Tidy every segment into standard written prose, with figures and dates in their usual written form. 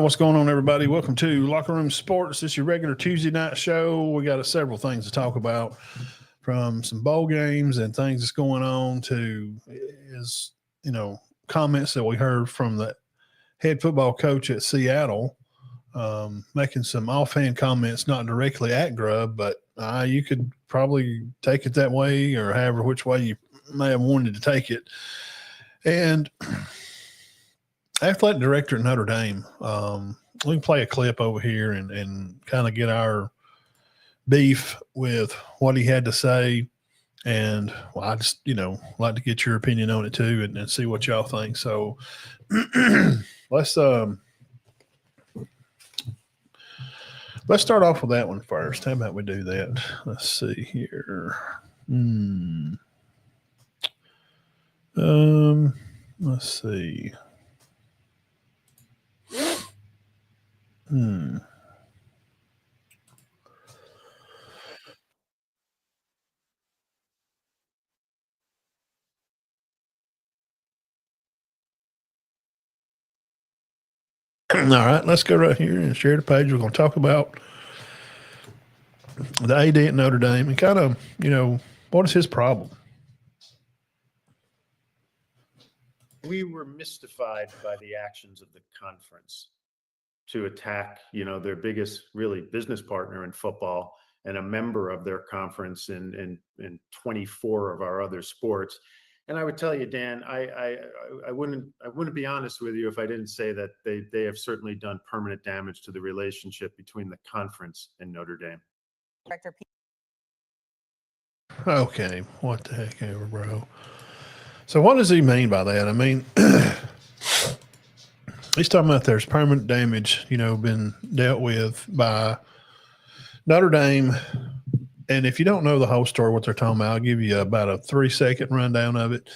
what's going on, everybody? Welcome to Locker Room Sports. This is your regular Tuesday night show. We got several things to talk about, from some bowl games and things that's going on to comments that we heard from the head football coach at Seattle, making some offhand comments, not directly at Grubb, but you could probably take it that way or however which way you may have wanted to take it. And athletic director at Notre Dame, we can play a clip over here and kind of get our beef with what he had to say. And I just, like to get your opinion on it too and see what y'all think. So let's start off with that one first. How about we do that? Let's see here. Let's see. All right, let's go right here and share the page. We're going to talk about the AD at Notre Dame and kind of, what is his problem? We were mystified by the actions of the conference to attack, their biggest really business partner in football and a member of their conference in 24 of our other sports. And I would tell you, Dan, I wouldn't be honest with you if I didn't say that they have certainly done permanent damage to the relationship between the conference and Notre Dame. Okay, what the heck ever, bro. So what does he mean by that? I mean, he's talking about there's permanent damage, been dealt with by Notre Dame. And if you don't know the whole story, what they're talking about, I'll give you about a 3-second rundown of it.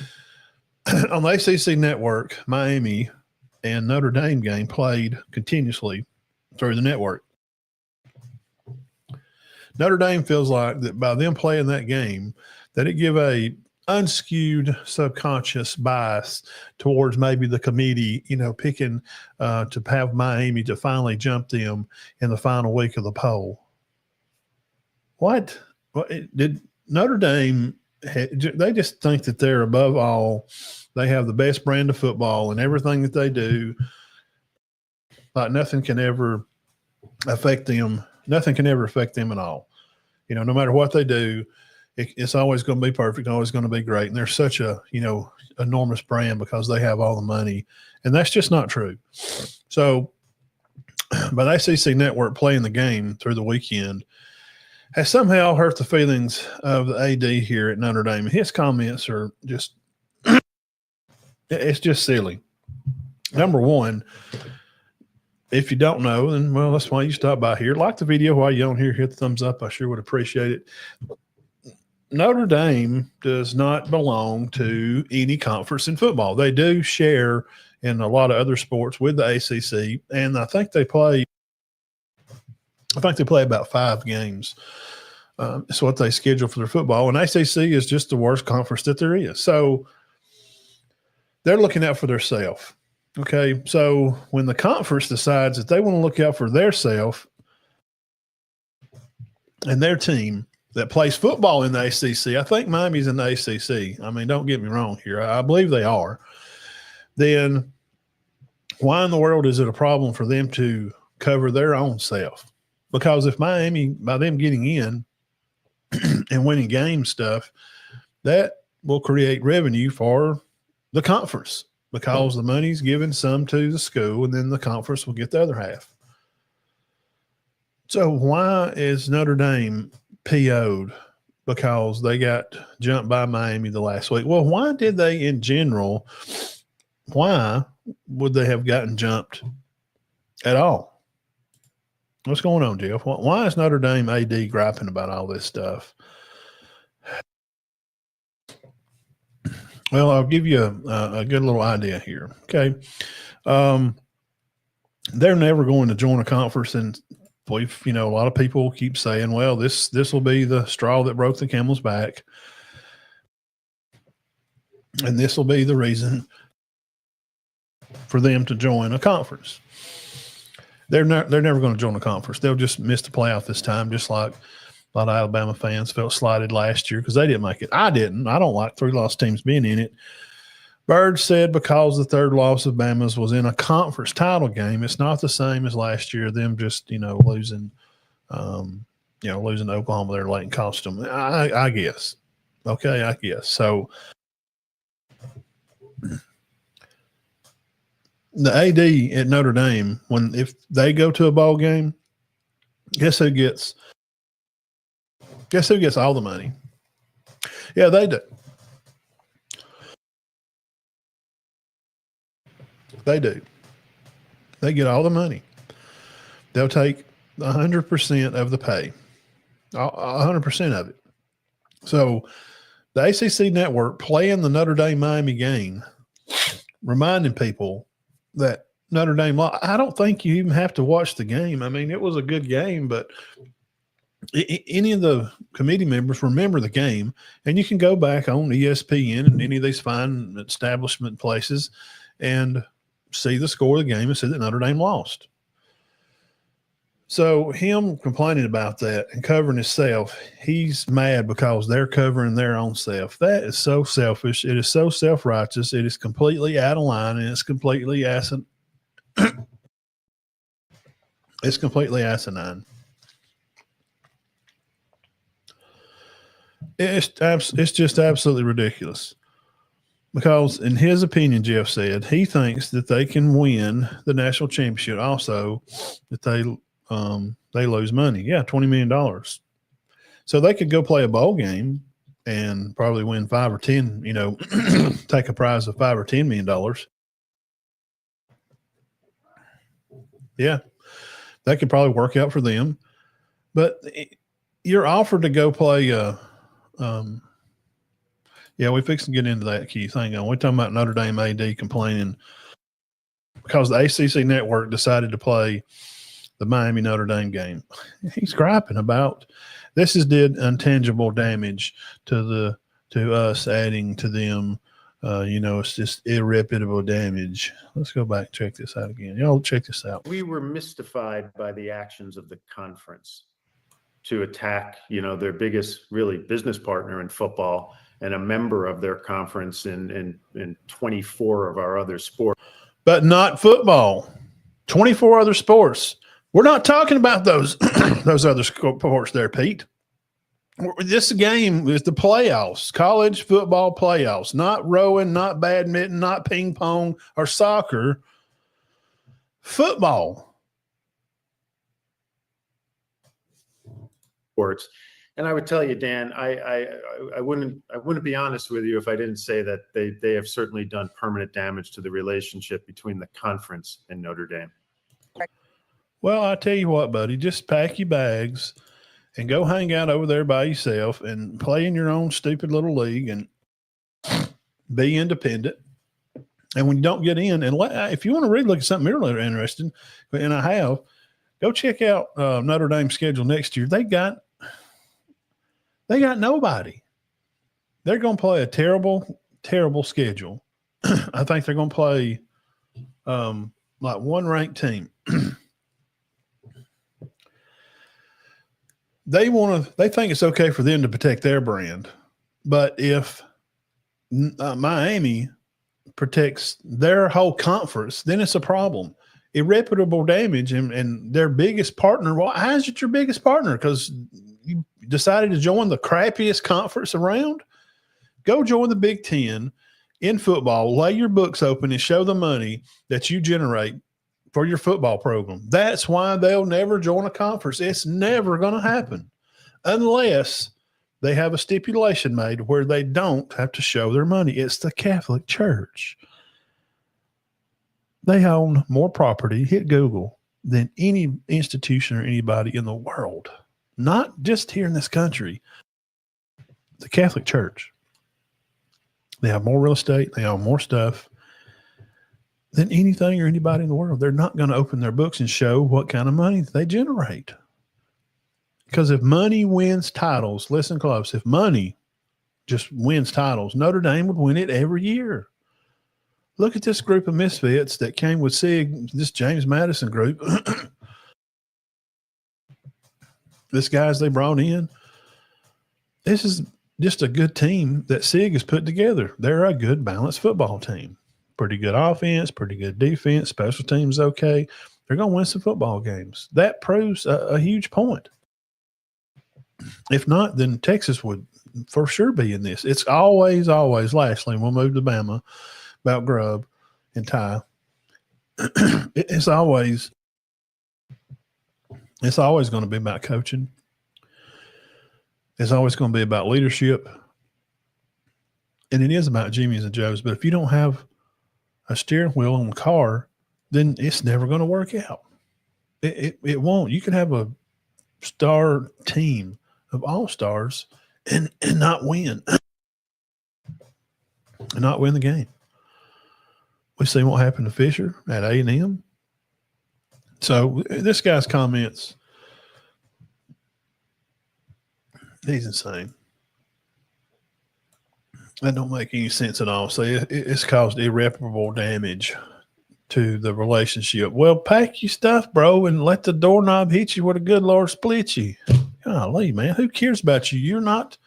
On the ACC network, Miami and Notre Dame game played continuously through the network. Notre Dame feels like that by them playing that game, that it give a unskewed subconscious bias towards maybe the committee, picking to have Miami to finally jump them in the final week of the poll. What did Notre Dame? They just think that they're above all. They have the best brand of football and everything that they do. Like nothing can ever affect them. Nothing can ever affect them at all. No matter what they do, it's always going to be perfect, always going to be great. And they're such a, enormous brand because they have all the money. And that's just not true. So, but ACC Network playing the game through the weekend has somehow hurt the feelings of the AD here at Notre Dame. His comments are just – it's just silly. Number one, if you don't know, then, well, that's why you stop by here. Like the video while you're on here, hit the thumbs up. I sure would appreciate it. Notre Dame does not belong to any conference in football. They do share in a lot of other sports with the ACC, and I think they play about 5 games. It's what they schedule for their football. And ACC is just the worst conference that there is. So they're looking out for themselves. Okay. So when the conference decides that they want to look out for theirself and their team that plays football in the ACC, I think Miami's in the ACC. I mean, don't get me wrong here. I believe they are. Then why in the world is it a problem for them to cover their own self? Because if Miami, by them getting in and winning game stuff, that will create revenue for the conference because the money's given some to the school and then the conference will get the other half. So why is Notre Dame PO'd? Because they got jumped by Miami the last week. Well, why did they in general, why would they have gotten jumped at all? What's going on, Jeff? Why is Notre Dame AD griping about all this stuff? Well, I'll give you a good little idea here. Okay. They're never going to join a conference, and a lot of people keep saying, well, this will be the straw that broke the camel's back. And this will be the reason for them to join a conference. they're never going to join the conference. They'll just miss the playoff this time, just like a lot of Alabama fans felt slighted last year because they didn't make it. I didn't. I don't like 3-loss teams being in it. Bird said because the third loss of Bama's was in a conference title game, it's not the same as last year. Them just losing, losing to Oklahoma there late and cost them. I guess. Okay, I guess so. The AD at Notre Dame, if they go to a bowl game, guess who gets all the money? Yeah, they do. They do. They get all the money. They'll take 100% of the pay, 100% of it. So the ACC network playing the Notre Dame Miami game, reminding people that Notre Dame, I don't think you even have to watch the game. I mean, it was a good game, but any of the committee members remember the game, and you can go back on ESPN and any of these fine establishment places and see the score of the game and see that Notre Dame lost. So him complaining about that and covering himself, he's mad because they're covering their own self. That is so selfish. It is so self-righteous. It is completely out of line, and it's completely asinine. It's completely asinine. It's just absolutely ridiculous. Because in his opinion, Jeff said, he thinks that they can win the national championship. Also, that they lose money. Yeah, $20 million. So they could go play a bowl game and probably win 5 or 10, take a prize of $5 or $10 million. Yeah, that could probably work out for them. But you're offered to go play yeah, we fix to get into that, Keith. Hang on. We're talking about Notre Dame AD complaining because the ACC network decided to play the Miami Notre Dame game. He's griping about this did intangible damage to us, adding to them. It's just irreparable damage. Let's go back and check this out again. Y'all check this out. We were mystified by the actions of the conference to attack, their biggest really business partner in football and a member of their conference in 24 of our other sports. But not football. 24 other sports. We're not talking about those those other sports there, Pete. This game is the playoffs, college football playoffs, not rowing, not badminton, not ping pong or soccer. Football. Sports. And I would tell you, Dan, I wouldn't be honest with you if I didn't say that they have certainly done permanent damage to the relationship between the conference and Notre Dame. Well, I tell you what, buddy, just pack your bags and go hang out over there by yourself and play in your own stupid little league and be independent. And when you don't get in, and if you want to really look at something really interesting, and I have, go check out Notre Dame's schedule next year. They got nobody. They're going to play a terrible, terrible schedule. I think they're going to play like one ranked team. They think it's okay for them to protect their brand. But if Miami protects their whole conference, then it's a problem. Irreparable damage and their biggest partner. Well, how is it your biggest partner? Because you decided to join the crappiest conference around? Go join the Big Ten in football, lay your books open and show the money that you generate for your football program. That's why they'll never join a conference. It's never going to happen unless they have a stipulation made where they don't have to show their money. It's the Catholic Church. They own more property, hit Google, than any institution or anybody in the world. Not just here in this country. The Catholic Church. They have more real estate. They own more stuff than anything or anybody in the world. They're not going to open their books and show what kind of money they generate. Because if money wins titles, listen close, if money just wins titles, Notre Dame would win it every year. Look at this group of misfits that came with SIG, this James Madison group, This guys they brought in, this is just a good team that SIG has put together. They're a good, balanced football team. Pretty good offense, pretty good defense, special teams okay. They're going to win some football games. That proves a huge point. If not, then Texas would for sure be in this. It's always, lastly, we'll move to Bama, about Grubb and Ty. It's always going to be about coaching. It's always going to be about leadership. And it is about Jimmy's and Joe's. But if you don't have a steering wheel on the car, then it's never going to work out. It won't. You can have a star team of all-stars and not win. And not win the game. We've seen what happened to Fisher at A&M. So this guy's comments, he's insane. That don't make any sense at all. So it's caused irreparable damage to the relationship. Well, pack your stuff, bro, and let the doorknob hit you where the good Lord split you. Golly, man, who cares about you? You're not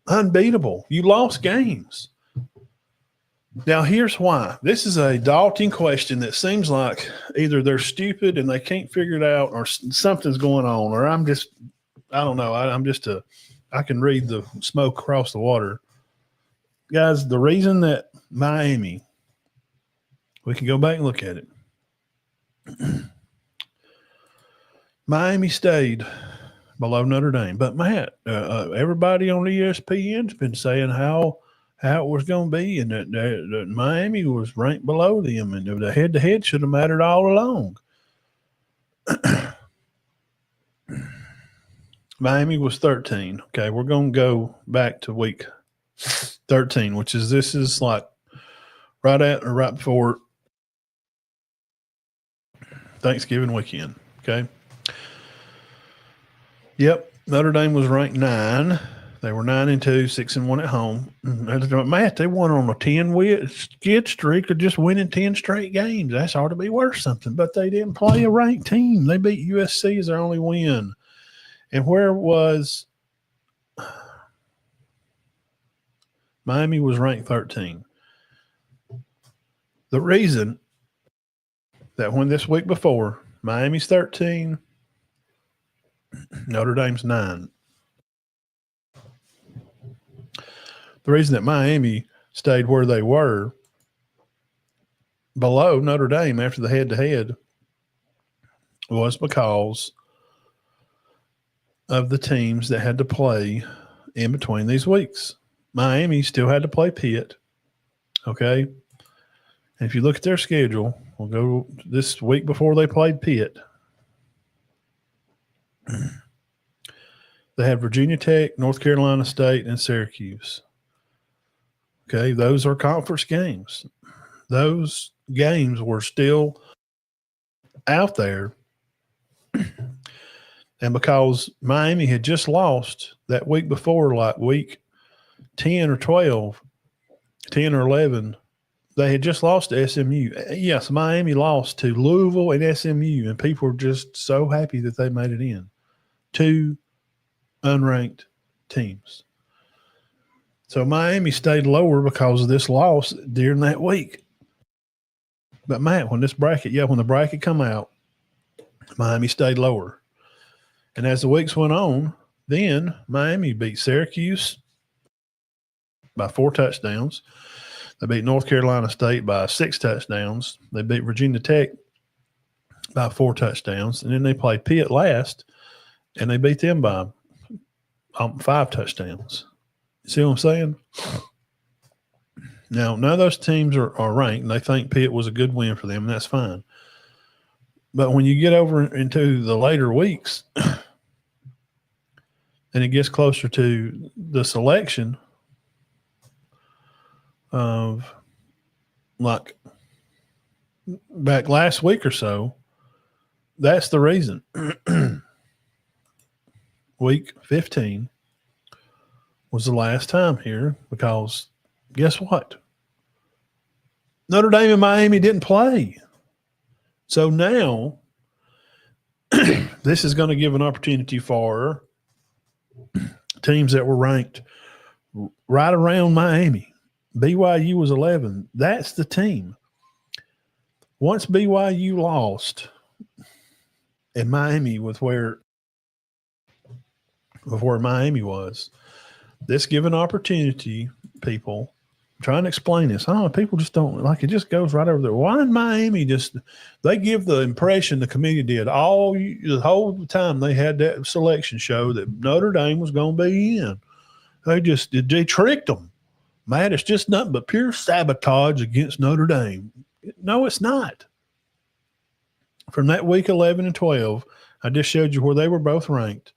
unbeatable. You lost games. Now, here's why. This is a daunting question that seems like either they're stupid and they can't figure it out, or something's going on, or I don't know. I can read the smoke across the water. Guys, the reason that Miami, we can go back and look at it. Miami stayed below Notre Dame. But, Matt, everybody on ESPN's been saying how it was going to be, and that Miami was ranked below them, and the head-to-head should have mattered all along. Miami was 13. Okay, we're going to go back to week 13, this is like right at or right before Thanksgiving weekend. Okay. Yep. Notre Dame was ranked 9. They were 9-2, 6-1 at home. Matt, they won on a 10-win skid streak of just winning 10 straight games. That's ought to be worth something. But they didn't play a ranked team. They beat USC as their only win. And where was Miami was ranked 13. The reason that when this week before, Miami's 13, Notre Dame's 9. The reason that Miami stayed where they were below Notre Dame after the head-to-head was because of the teams that had to play in between these weeks. Miami still had to play Pitt, okay? And if you look at their schedule, we'll go this week before they played Pitt. They had Virginia Tech, North Carolina State, and Syracuse. Okay, those are conference games. Those games were still out there. And because Miami had just lost that week before, like week 10 or 12, 10 or 11, they had just lost to SMU. Yes, Miami lost to Louisville and SMU, and people were just so happy that they made it in. 2 unranked teams. So Miami stayed lower because of this loss during that week. But, Matt, when the bracket come out, Miami stayed lower. And as the weeks went on, then Miami beat Syracuse by 4 touchdowns. They beat North Carolina State by 6 touchdowns. They beat Virginia Tech by 4 touchdowns. And then they played Pitt last, and they beat them by 5 touchdowns. See what I'm saying? Now, none of those teams are ranked, and they think Pitt was a good win for them, and that's fine. But when you get over into the later weeks and it gets closer to the selection of, like, back last week or so, that's the reason. Week 15 was the last time here because guess what? Notre Dame and Miami didn't play. So now this is going to give an opportunity for teams that were ranked right around Miami. BYU was 11. That's the team. Once BYU lost, and Miami with where Miami was, this give an opportunity, people. I'm trying to explain this. I don't know, people just don't like it, just goes right over there. Why in Miami they give the impression the committee did the whole time they had that selection show that Notre Dame was going to be in. They tricked them. Matt, it's just nothing but pure sabotage against Notre Dame. No, it's not. From that week 11 and 12, I just showed you where they were both ranked.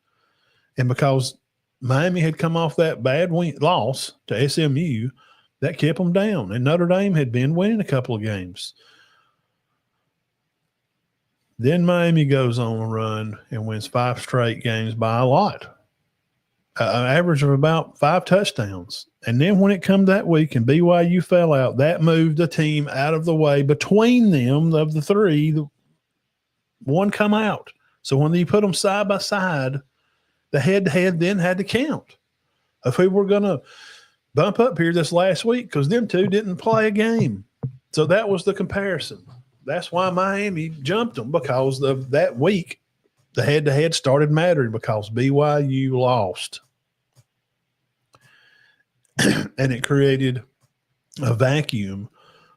And because Miami had come off that bad loss to SMU, that kept them down. And Notre Dame had been winning a couple of games. Then Miami goes on a run and wins 5 straight games by a lot. An average of about 5 touchdowns. And then when it come that week and BYU fell out, that moved the team out of the way between them of the 3. One come out. So when you put them side by side, the head-to-head then had to count. If we were going to bump up here this last week, because them two didn't play a game. So that was the comparison. That's why Miami jumped them, because of that week, the head-to-head started mattering because BYU lost. And it created a vacuum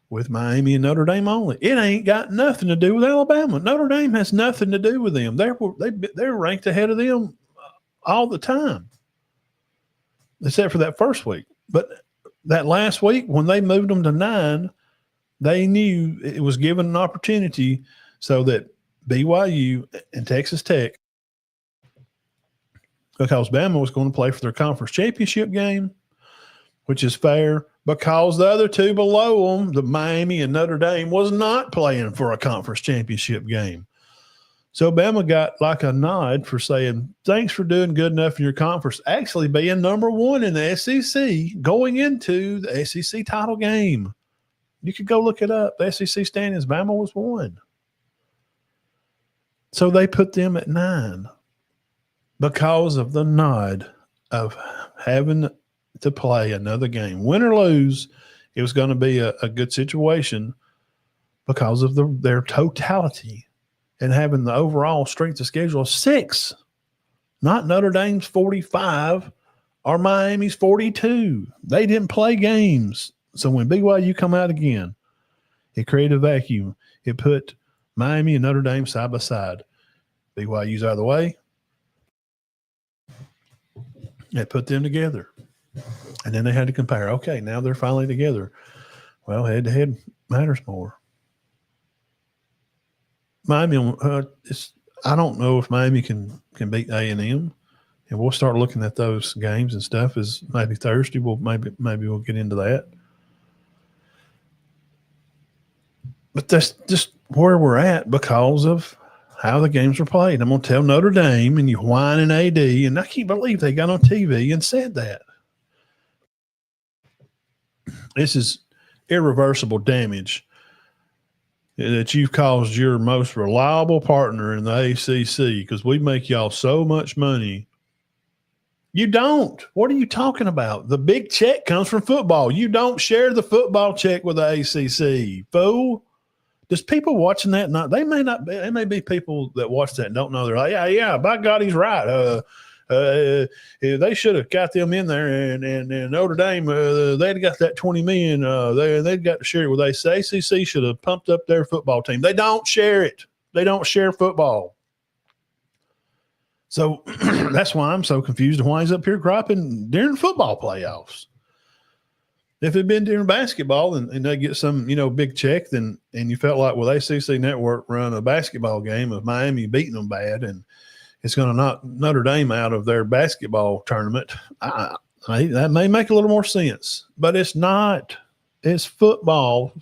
with Miami and Notre Dame only. It ain't got nothing to do with Alabama. Notre Dame has nothing to do with them. They're ranked ahead of them all the time, except for that first week. But that last week, when they moved them to 9, they knew it was given an opportunity so that BYU and Texas Tech, because Bama was going to play for their conference championship game, which is fair, because the other two below them, the Miami and Notre Dame, was not playing for a conference championship game. So Bama got like a nod for saying, thanks for doing good enough in your conference, actually being number 1 in the SEC going into the SEC title game. You could go look it up. The SEC standings, Bama was 1. So they put them at 9 because of the nod of having to play another game. Win or lose, it was going to be a good situation because of their totality and having the overall strength of schedule of 6, not Notre Dame's 45 or Miami's 42. They didn't play games. So when BYU come out again, it created a vacuum. It put Miami and Notre Dame side by side. BYU's out of the way. It put them together. And then they had to compare. Okay, now they're finally together. Well, head-to-head matters more. Miami, I don't know if Miami can beat A&M, and we'll start looking at those games and stuff as maybe Thursday. Maybe we'll get into that. But that's just where we're at because of how the games were played. I'm going to tell Notre Dame and you whining AD, and I can't believe they got on TV and said that. This is irreversible damage that you've caused your most reliable partner in the ACC because we make y'all so much money. You don't. What are you talking about? The big check comes from football. You don't share the football check with the ACC, fool. There's people watching that. They may be people that watch that and don't know. They're like, yeah, by God, he's right. They should have got them in there, and Notre Dame, they'd got that $20 million. They'd got to share it with ACC. Should have pumped up their football team. They don't share it. They don't share football. So that's why I'm so confused why he's up here griping during football playoffs. If it had been during basketball and they get some, big check, and you felt like, well, ACC Network run a basketball game of Miami beating them bad, and it's going to knock Notre Dame out of their basketball tournament, that may make a little more sense. But it's not. It's football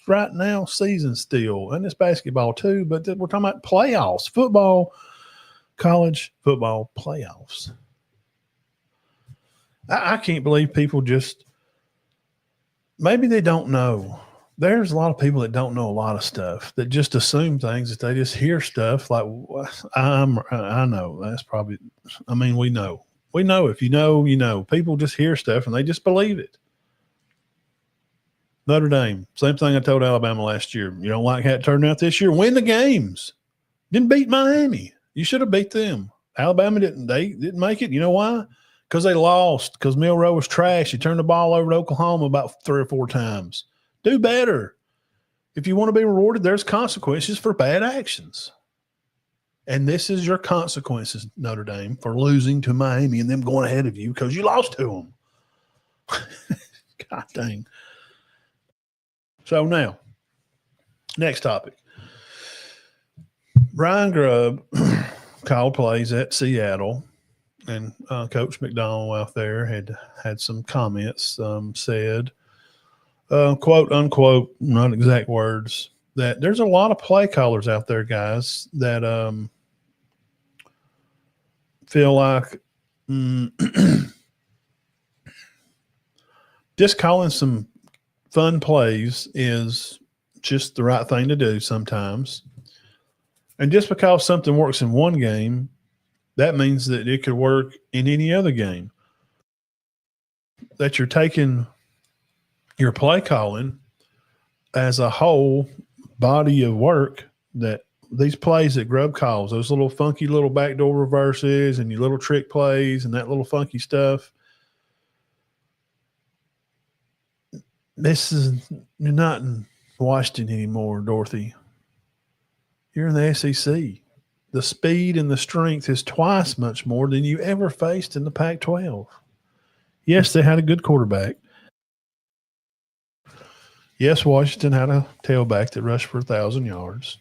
right now, season still, and it's basketball too. But we're talking about playoffs, football, college football playoffs. I can't believe people just – maybe they don't know. there's a lot of people that don't know a lot of stuff, that just assume things, that they just hear stuff like, I know that's probably, I mean, we know if you know, you know. People just hear stuff and they just believe it. Notre Dame, same thing I told Alabama last year. You don't like how it turned out this year? Win the games. Didn't beat Miami. You should have beat them. Alabama didn't. They didn't make it. You know why? Because they lost. Because Milroe was trash. He turned the ball over to Oklahoma about 3 or 4 times. Do better. If you want to be rewarded, there's consequences for bad actions. And this is your consequences, Notre Dame, for losing to Miami and them going ahead of you because you lost to them. God dang. So now, next topic. Brian Grubb called plays at Seattle, and Coach Mcdonald out there had some comments, said, quote, unquote, not exact words, that there's a lot of play callers out there, guys, that feel like just calling some fun plays is just the right thing to do sometimes. And just because something works in one game, that means that it could work in any other game. That you're taking your play calling as a whole body of work, that these plays that Grubb calls, those little funky little backdoor reverses and your little trick plays and that little funky stuff, you're not in Washington anymore, Dorothy. You're in the SEC. The speed and the strength is twice much more than you ever faced in the Pac-12. Yes, they had a good quarterback. Yes, Washington had a tailback that rushed for 1,000 yards.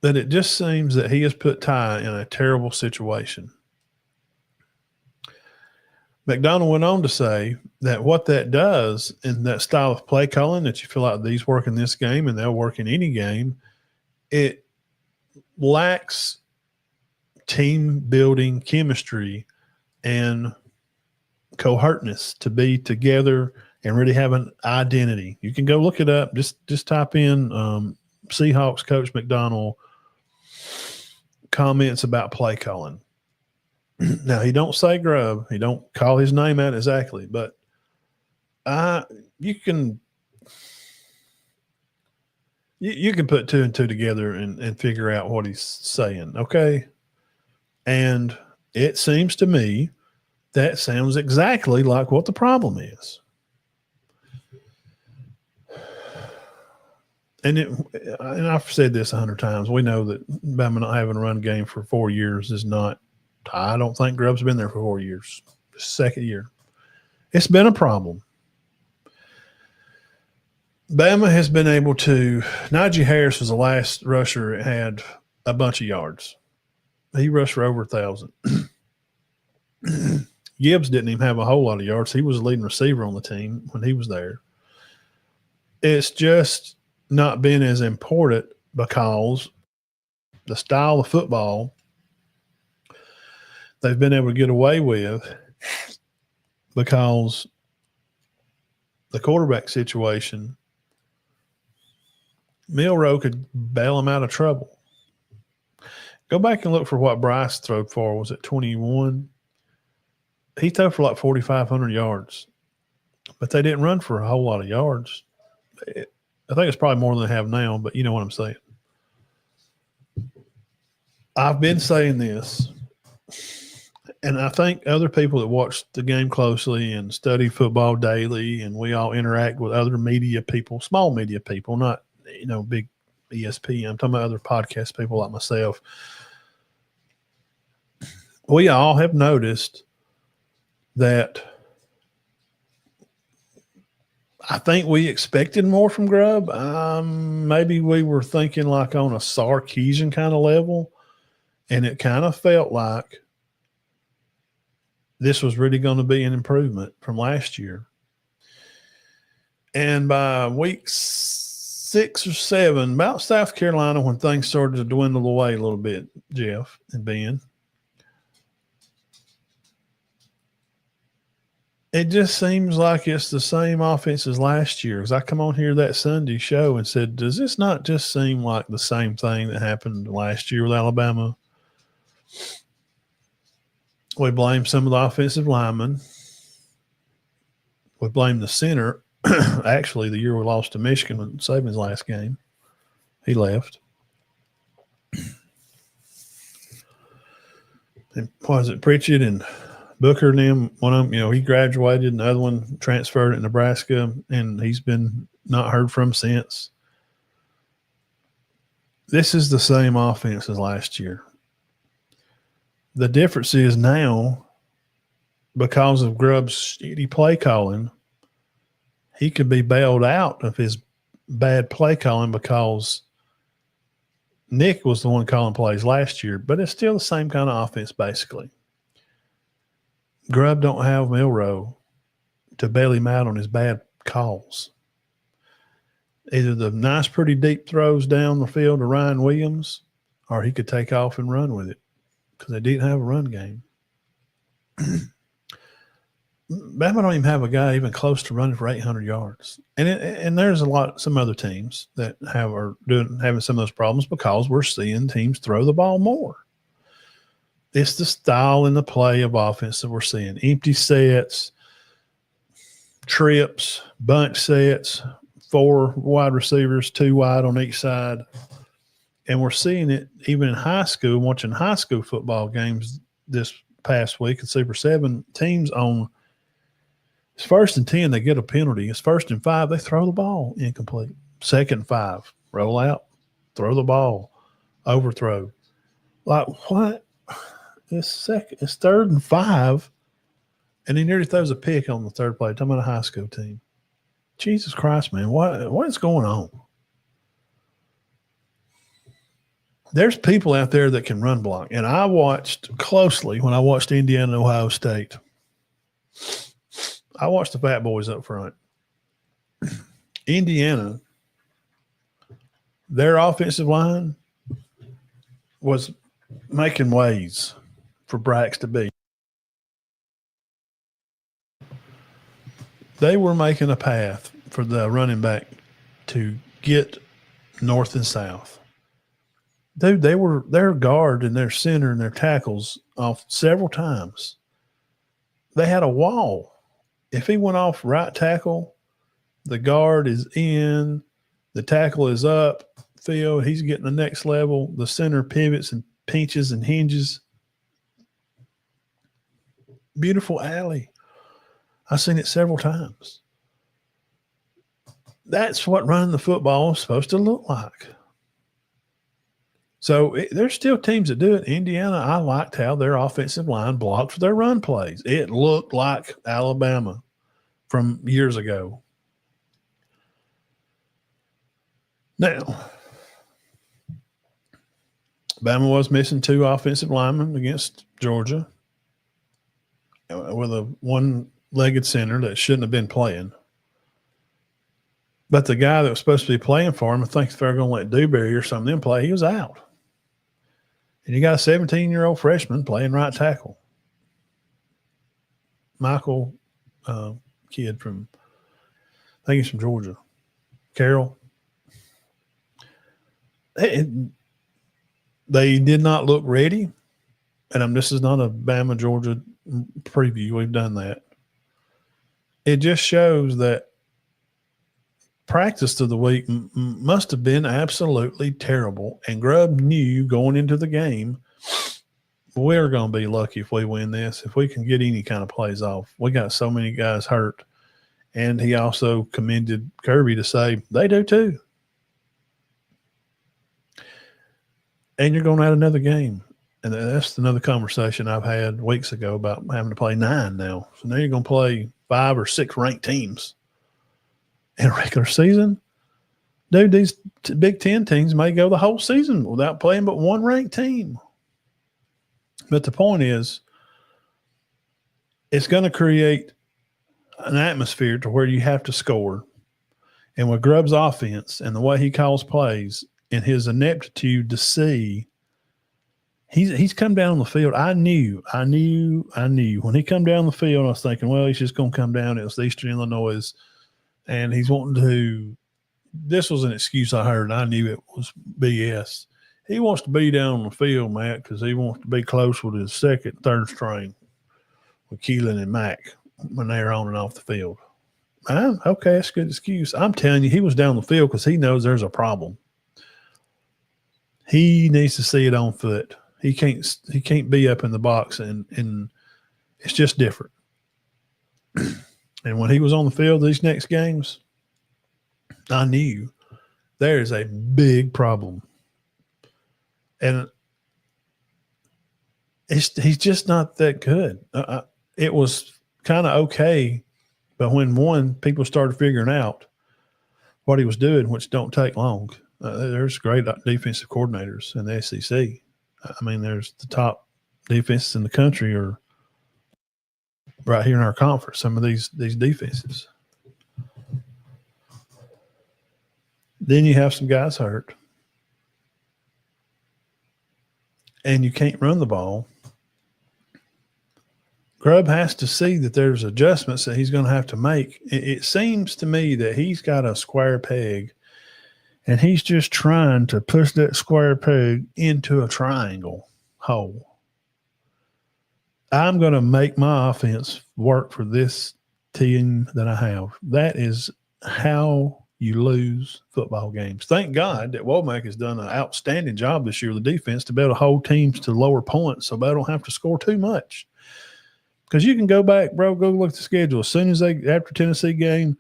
But it just seems that he has put Ty in a terrible situation. McDonald went on to say that what that does in that style of play calling, that you feel like these work in this game and they'll work in any game, it lacks team building chemistry and coherentness to be together and really have an identity. You can go look it up. Just type in Seahawks coach McDonald comments about play calling. Now, he don't say Grubb. He don't call his name out exactly, but you can put 2 and 2 together and figure out what he's saying, okay? And it seems to me that sounds exactly like what the problem is. And I've said this 100 times. We know that Bama not having a run game for 4 years is not. I don't think Grubb's been there for 4 years. Second year. It's been a problem. Bama has been able to – Najee Harris was the last rusher that had a bunch of yards. He rushed for over 1,000. Gibbs didn't even have a whole lot of yards. He was the leading receiver on the team when he was there. It's just not been as important because the style of football they've been able to get away with, because the quarterback situation, Milroe could bail him out of trouble. Go back and look for what Bryce threw for. Was it 21? He threw for like 4,500 yards, but they didn't run for a whole lot of yards. I think it's probably more than they have now, but you know what I'm saying. I've been saying this, and I think other people that watch the game closely and study football daily, and we all interact with other media people, small media people, not, big ESPN. I'm talking about other podcast people like myself. We all have noticed that I think we expected more from Grubb. Maybe we were thinking like on a Sarkisian kind of level, and it kind of felt like this was really going to be an improvement from last year. And by week 6 or 7, about South Carolina, when things started to dwindle away a little bit, Jeff and Ben, It just seems like it's the same offense as last year. As I come on here that Sunday show and said, does this not just seem like the same thing that happened last year with Alabama? We blame some of the offensive linemen. We blame the center. Actually, the year we lost to Michigan in Saban's last game, he left. And was it Pritchett and Booker and them? One of them, he graduated, and the other one transferred at Nebraska, and he's been not heard from since. This is the same offense as last year. The difference is now, because of Grubb's shitty play calling, he could be bailed out of his bad play calling because Nick was the one calling plays last year, but it's still the same kind of offense, basically. Grubb don't have Milroe to bail him out on his bad calls. Either the nice, pretty deep throws down the field to Ryan Williams, or he could take off and run with it because they didn't have a run game. Bama don't even have a guy even close to running for 800 yards. And there's some other teams that having some of those problems because we're seeing teams throw the ball more. It's the style and the play of offense that we're seeing. Empty sets, trips, bunch sets, 4 wide receivers, 2 wide on each side. And we're seeing it even in high school, watching high school football games this past week at Super 7. Teams on it's 1st and 10, they get a penalty. It's 1st and 5, they throw the ball incomplete. 2nd and 5, roll out, throw the ball, overthrow. Like, what? It's 3rd and 5, and he nearly throws a pick on the third play. Talking about a high school team. Jesus Christ, man, what is going on? There's people out there that can run block, and I watched closely when I watched Indiana and Ohio State. I watched the fat boys up front. Indiana, their offensive line was making ways for Brax to beat. They were making a path for the running back to get north and south. Dude, their guard and their center and their tackles off several times. They had a wall. If he went off right tackle, the guard is in, the tackle is up, field, he's getting the next level, the center pivots and pinches and hinges. Beautiful alley. I've seen it several times. That's what running the football is supposed to look like. So there's still teams that do it. Indiana, I liked how their offensive line blocked for their run plays. It looked like Alabama from years ago. Now, Bama was missing 2 offensive linemen against Georgia with a one-legged center that shouldn't have been playing. But the guy that was supposed to be playing for him, I think if they're going to let Dewberry or some of them play, he was out. And you got a 17-year-old freshman playing right tackle. Michael, kid from, I think he's from Georgia. Carroll. They did not look ready. And this is not a Bama, Georgia preview. We've done that. It just shows that practice of the week must have been absolutely terrible. And Grubb knew going into the game, we're going to be lucky if we win this, if we can get any kind of plays off. We got so many guys hurt. And he also commended Kirby to say, they do too. And you're going to add another game. And that's another conversation I've had weeks ago about having to play 9 now. So now you're going to play 5 or 6 ranked teams in a regular season. Dude, these Big Ten teams may go the whole season without playing but one ranked team. But the point is, it's going to create an atmosphere to where you have to score. And with Grubb's offense and the way he calls plays and his ineptitude to see He's come down the field. I knew when he come down the field, I was thinking, well, he's just going to come down. It was Eastern Illinois, and he's wanting to. This was an excuse I heard, and I knew it was BS. He wants to be down on the field, Matt, because he wants to be close with his second, third string with Keelan and Mac when they're on and off the field. Okay, that's a good excuse. I'm telling you, he was down the field because he knows there's a problem. He needs to see it on foot. He can't be up in the box, and it's just different. And when he was on the field these next games, I knew there is a big problem. And he's just not that good. It was kind of okay, but when people started figuring out what he was doing, which don't take long, there's great defensive coordinators in the SEC. I mean, there's the top defenses in the country are right here in our conference, some of these defenses. Then you have some guys hurt. And you can't run the ball. Grubb has to see that there's adjustments that he's going to have to make. It seems to me that he's got a square peg, and he's just trying to push that square peg into a triangle hole. I'm going to make my offense work for this team that I have. That is how you lose football games. Thank God that Womack has done an outstanding job this year with the defense to be able to hold teams to lower points so they don't have to score too much. Because you can go back, bro, go look at the schedule. As soon as after Tennessee game,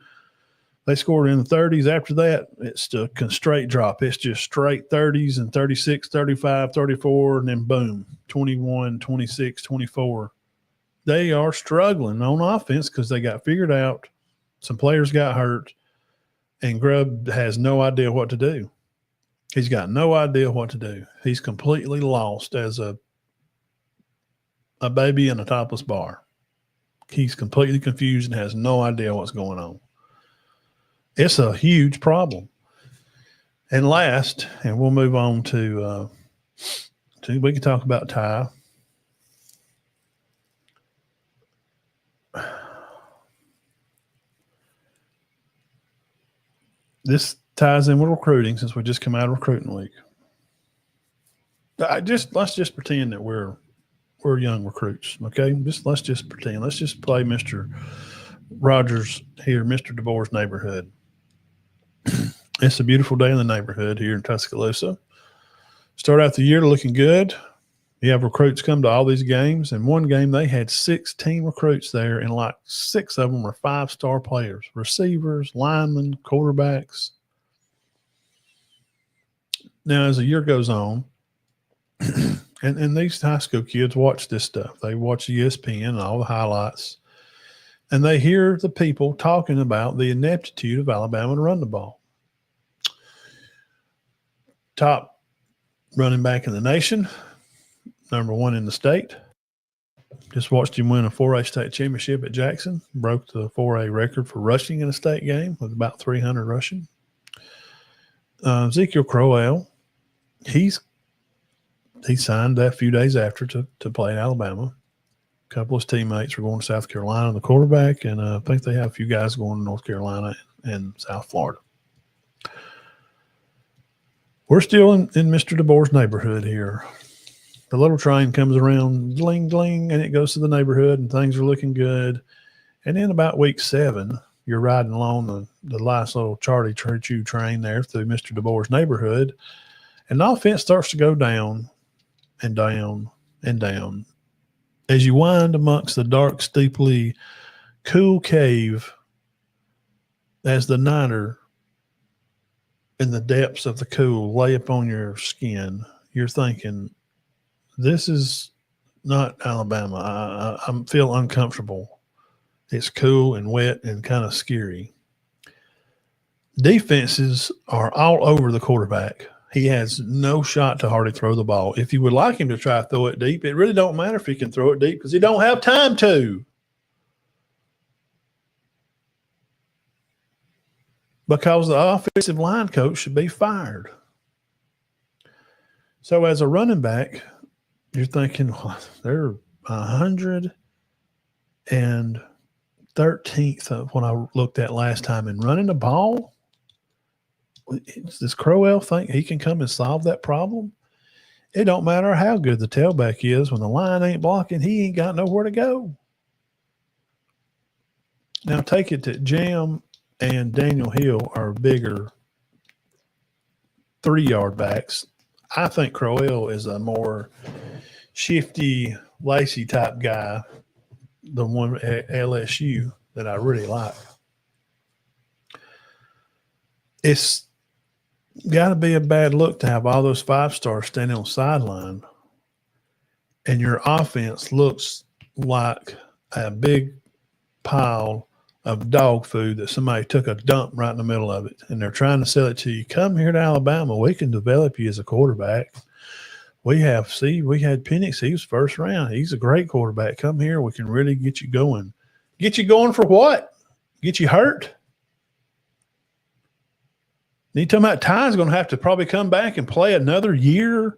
they scored in the 30s. After that, it's a straight drop. It's just straight 30s and 36, 35, 34, and then boom, 21, 26, 24. They are struggling on offense because they got figured out. Some players got hurt, and Grubb has no idea what to do. He's got no idea what to do. He's completely lost as a baby in a topless bar. He's completely confused and has no idea what's going on. It's a huge problem. And last, and we'll move on to we can talk about Ty. This ties in with recruiting since we just come out of recruiting week. Let's just pretend that we're young recruits, okay? Let's just pretend. Let's just play Mr. Rogers here, Mr. DeBoer's neighborhood. It's a beautiful day in the neighborhood here in Tuscaloosa. Start out the year looking good. You have recruits come to all these games. In one game, they had 16 recruits there, and like 6 of them were 5-star players, receivers, linemen, quarterbacks. Now, as the year goes on, and these high school kids watch this stuff. They watch ESPN and all the highlights, and they hear the people talking about the ineptitude of Alabama to run the ball. Top running back in the nation, number 1 in the state. Just watched him win a 4A state championship at Jackson. Broke the 4A record for rushing in a state game with about 300 rushing. Ezekiel Crowell, he signed a few days after to play in Alabama. A couple of his teammates were going to South Carolina, the quarterback, and I think they have a few guys going to North Carolina and South Florida. We're still in Mr. DeBoer's neighborhood here. The little train comes around, dling, dling, and it goes to the neighborhood, and things are looking good. And then about week 7, you're riding along the nice little Charlie choo-choo train there through Mr. DeBoer's neighborhood, and the offense starts to go down and down and down. As you wind amongst the dark, steeply cool cave as the niner in the depths of the cool lay upon your skin, you're thinking, this is not Alabama. I feel uncomfortable. It's cool and wet and kind of scary. Defenses are all over the quarterback. He has no shot to hardly throw the ball. If you would like him to try to throw it deep, it really don't matter if he can throw it deep because he don't have time to. Because the offensive line coach should be fired. So as a running back, You're thinking, well, they're 113th of when I looked at last time in running the ball. Does Crowell think he can come and solve that problem? It don't matter how good the tailback is. When the line ain't blocking, he ain't got nowhere to go. Now take it that Jam and Daniel Hill are bigger 3-yard backs. I think Crowell is a more shifty, lacy type guy, the one at LSU that I really like. It's got to be a bad look to have all those 5-stars standing on the sideline and your offense looks like a big pile of dog food that somebody took a dump right in the middle of it, and they're trying to sell it to you. Come here to Alabama. We can develop you as a quarterback. We had Penix. He was first round. He's a great quarterback. Come here. We can really get you going. Get you going for what? Get you hurt? You talking about Ty's going to have to probably come back and play another year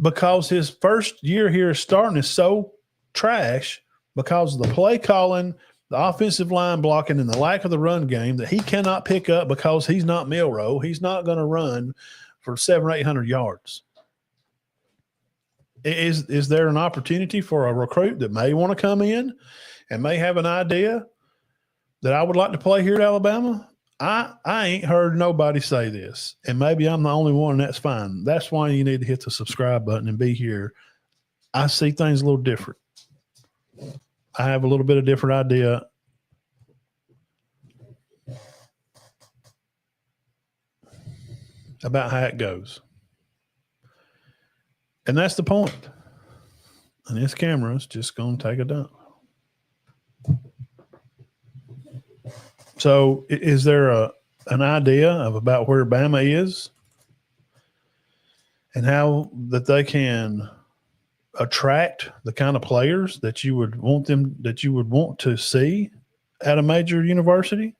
because his first year here starting is so trash because of the play calling, the offensive line blocking, and the lack of the run game that he cannot pick up because he's not Milroe. He's not going to run for 700 or 800 yards. Is there an opportunity for a recruit that may want to come in and may have an idea that I would like to play here at Alabama? I ain't heard nobody say this, and maybe I'm the only one, and that's fine. That's why you need to hit the subscribe button and be here. I see things a little different. I have a little bit of different idea. About how it goes. And that's the point. And this camera's just going to take a dump. So is there an idea about where Bama is and how that they can attract the kind of players that you would want to see at a major university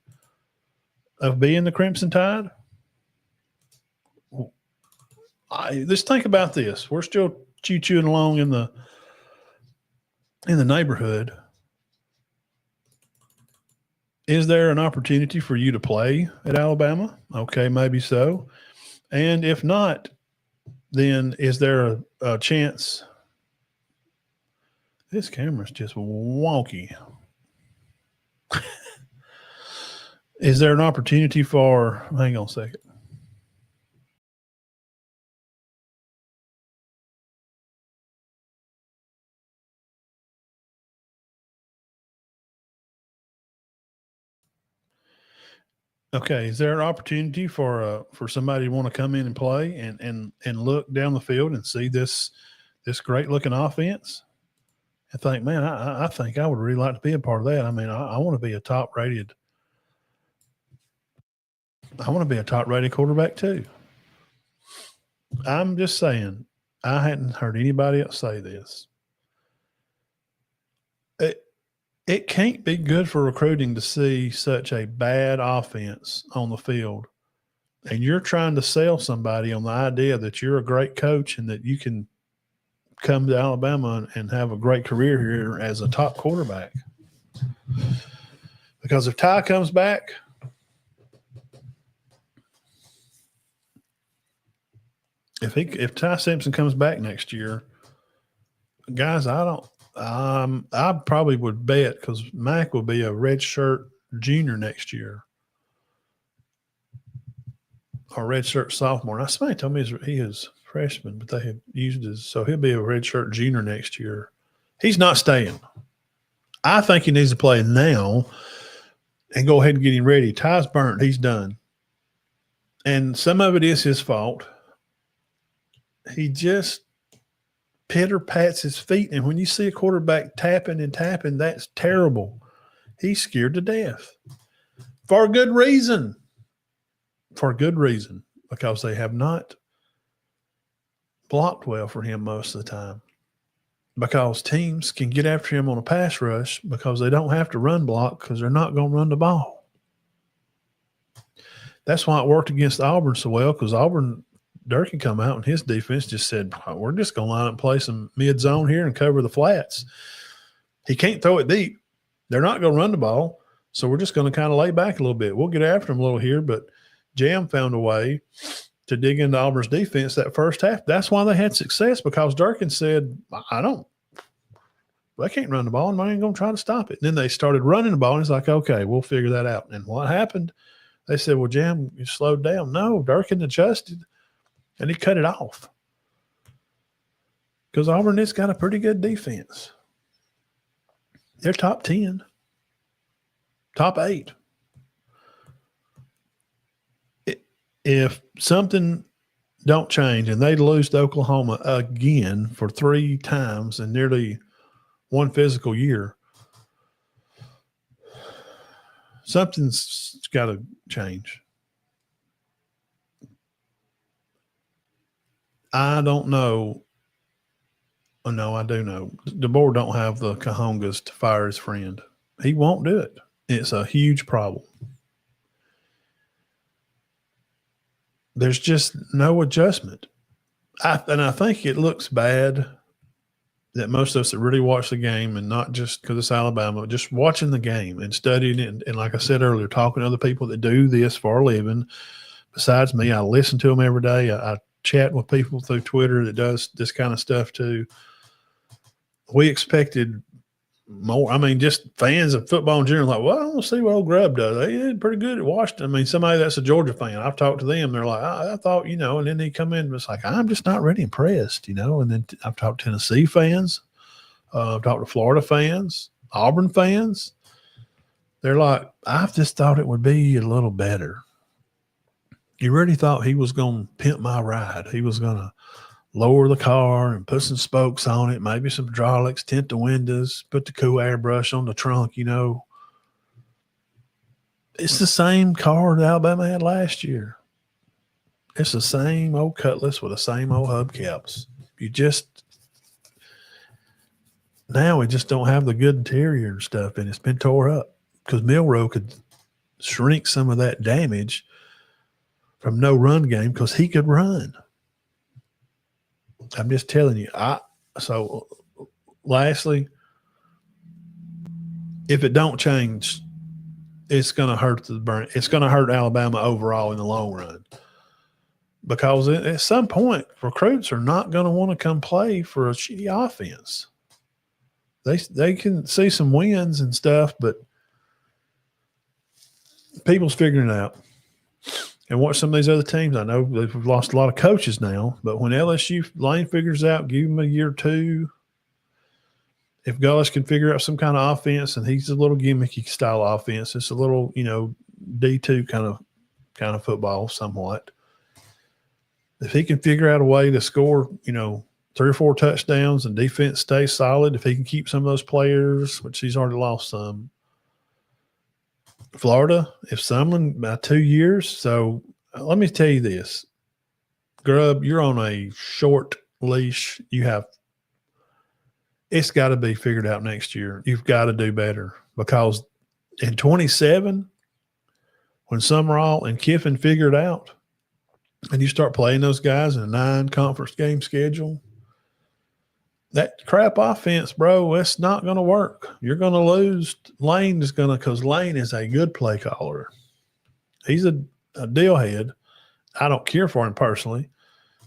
of being the Crimson Tide? Let's think about this. We're still chewing along in the neighborhood. Is there an opportunity for you to play at Alabama? Okay, maybe so. And if not, then is there a chance? This camera's just wonky. Is there an opportunity for, hang on a second. Okay, is there an opportunity for somebody to want to come in and play and look down the field and see this great looking offense and think, man, I think I would really like to be a part of that. I mean, I want to be a top rated quarterback too. I'm just saying, I hadn't heard anybody else say this. It can't be good for recruiting to see such a bad offense on the field, and you're trying to sell somebody on the idea that you're a great coach and that you can come to Alabama and have a great career here as a top quarterback. Because if Ty comes back, if Ty Simpson comes back next year, guys, I probably would bet because Mac will be a redshirt junior next year or redshirt sophomore. Now, somebody told me he is freshman, but they have used his, so he'll be a redshirt junior next year. He's not staying. I think he needs to play now and go ahead and get him ready. Ty's burnt. He's done. And some of it is his fault. He just pitter pats his feet. And when you see a quarterback tapping and tapping, that's terrible. He's scared to death for a good reason. Because they have not blocked well for him most of the time. Because teams can get after him on a pass rush because they don't have to run block because they're not going to run the ball. That's why it worked against Auburn so well, because Auburn Durkin come out and his defense just said, we're just going to line up and play some mid zone here and cover the flats. He can't throw it deep. They're not going to run the ball. So we're just going to kind of lay back a little bit. We'll get after them a little here, but Jam found a way to dig into Auburn's defense that first half. That's why they had success, because Durkin said, they can't run the ball, and I ain't going to try to stop it. And then they started running the ball, and it's like, okay, we'll figure that out. And what happened? They said, well, Jam, you slowed down. No, Durkin adjusted, and he cut it off. Because Auburn has got a pretty good defense. They're top 10, top 8. If something don't change and they lose to Oklahoma again for 3 times in nearly one physical year, something's got to change. I don't know. Oh, no, I do know. DeBoer don't have the cojones to fire his friend. He won't do it. It's a huge problem. There's just no adjustment. And I think it looks bad that most of us that really watch the game, and not just because it's Alabama, just watching the game and studying it. And like I said earlier, talking to other people that do this for a living. Besides me, I listen to them every day. I chat with people through Twitter that does this kind of stuff too. We expected more. I mean, just fans of football in general, like, well, I want to see what old Grubb does. They did pretty good at Washington. I mean, somebody that's a Georgia fan, I've talked to them. They're like, I thought, and then they come in and it's like, I'm just not really impressed, And then I've talked to Tennessee fans. I've talked to Florida fans, Auburn fans. They're like, I've just thought it would be a little better. You really thought he was going to pimp my ride. He was going to lower the car and put some spokes on it, maybe some hydraulics, tint the windows, put the cool airbrush on the trunk, It's the same car that Alabama had last year. It's the same old Cutlass with the same old hubcaps. Now we just don't have the good interior and stuff, and it's been tore up because Milroe could shrink some of that damage from no run game because he could run. I'm just telling you. So lastly, if it don't change, it's going to hurt it's going to hurt Alabama overall in the long run, because at some point recruits are not going to want to come play for a shitty offense. They can see some wins and stuff, but people's figuring it out. And watch some of these other teams. I know they've lost a lot of coaches now, but when LSU Lane figures out, give him a year or two. If Gullis can figure out some kind of offense, and he's a little gimmicky style offense, it's a little, D2 kind of football somewhat. If he can figure out a way to score, 3 or 4 touchdowns and defense stays solid, if he can keep some of those players, which he's already lost some. Florida, if someone by 2 years. So let me tell you this, Grubb, you're on a short leash. It's got to be figured out next year. You've got to do better, because in 27, when Summerall and Kiffin figure it out and you start playing those guys in a 9-conference game schedule, that crap offense, bro, it's not going to work. You're going to lose. Lane is going to, because Lane is a good play caller. He's a deal head. I don't care for him personally.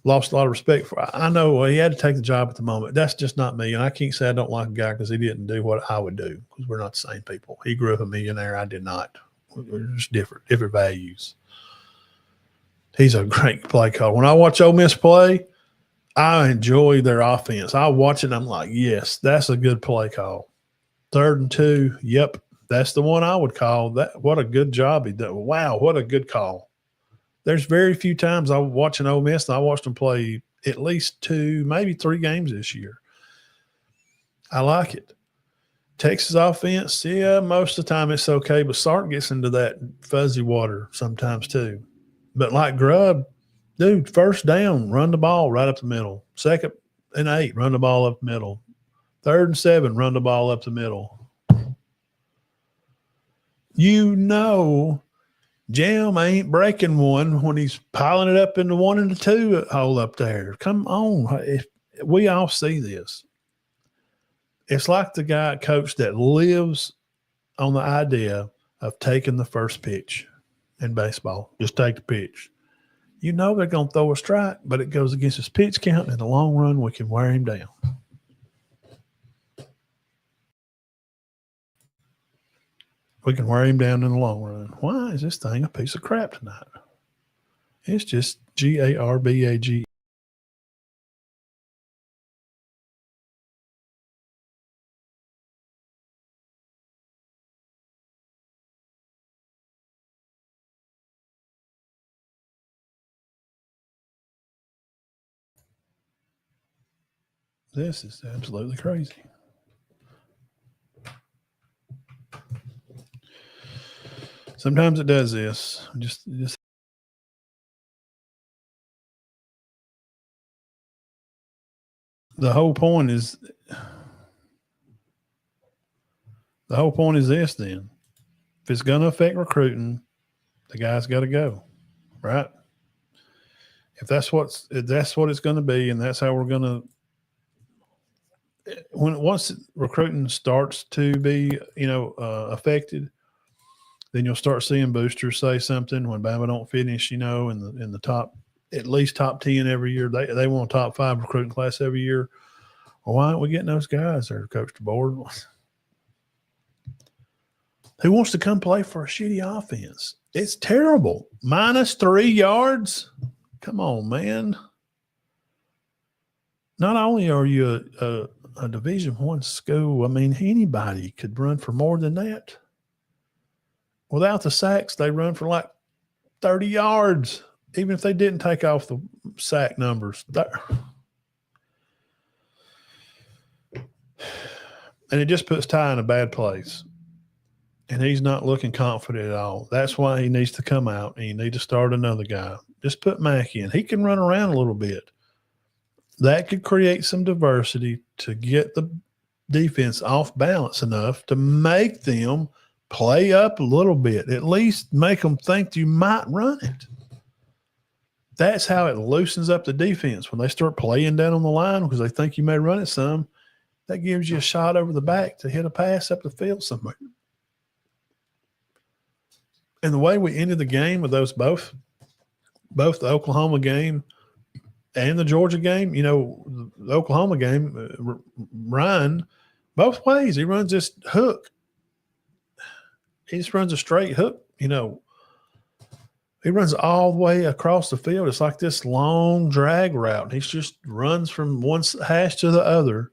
Lost a lot of respect for. I know he had to take the job at the moment. That's just not me. And I can't say I don't like a guy because he didn't do what I would do, because we're not the same people. He grew up a millionaire. I did not. We're just different values. He's a great play caller. When I watch Ole Miss play, I enjoy their offense. I watch it. I'm like, yes, that's a good play call. 3rd and 2. Yep. That's the one I would call. That. What a good job he did. Wow. What a good call. There's very few times I was watching Ole Miss, and I watched them play at least 2, maybe 3 games this year. I like it. Texas offense, yeah, most of the time it's okay, but Sark gets into that fuzzy water sometimes too. But like Grubb, dude, 1st down, run the ball right up the middle. 2nd and 8, run the ball up the middle. 3rd and 7, run the ball up the middle. Jim ain't breaking one when he's piling it up in the 1 and the 2 hole up there. Come on. We all see this. It's like the guy coach that lives on the idea of taking the first pitch in baseball. Just take the pitch. You know they're going to throw a strike, but it goes against his pitch count. In the long run, we can wear him down. We can wear him down in the long run. Why is this thing a piece of crap tonight? It's just Garbage. This is absolutely crazy. Sometimes it does this. Just the whole point is this then. If it's going to affect recruiting, the guy's got to go, right? If that's what it's going to be, and that's how we're going to. Once recruiting starts to be, affected, then you'll start seeing boosters say something when Bama don't finish, in the top, at least top 10 every year. They want a top 5 recruiting class every year. Well, why aren't we getting those guys there, Coach DeBoer? Who wants to come play for a shitty offense? It's terrible. -3 yards. Come on, man. Not only are you a Division I school, I mean, anybody could run for more than that. Without the sacks, they run for like 30 yards, even if they didn't take off the sack numbers. And it just puts Ty in a bad place. And he's not looking confident at all. That's why he needs to come out and you need to start another guy. Just put Mack in. He can run around a little bit. That could create some diversity to get the defense off balance enough to make them play up a little bit, at least make them think you might run it. That's how it loosens up the defense. When they start playing down on the line because they think you may run it some, that gives you a shot over the back to hit a pass up the field somewhere. And the way we ended the game with those both the Oklahoma game and the Georgia game, the Oklahoma game, Ryan, both ways, he runs this hook. He just runs a straight hook, He runs all the way across the field. It's like this long drag route. He just runs from one hash to the other.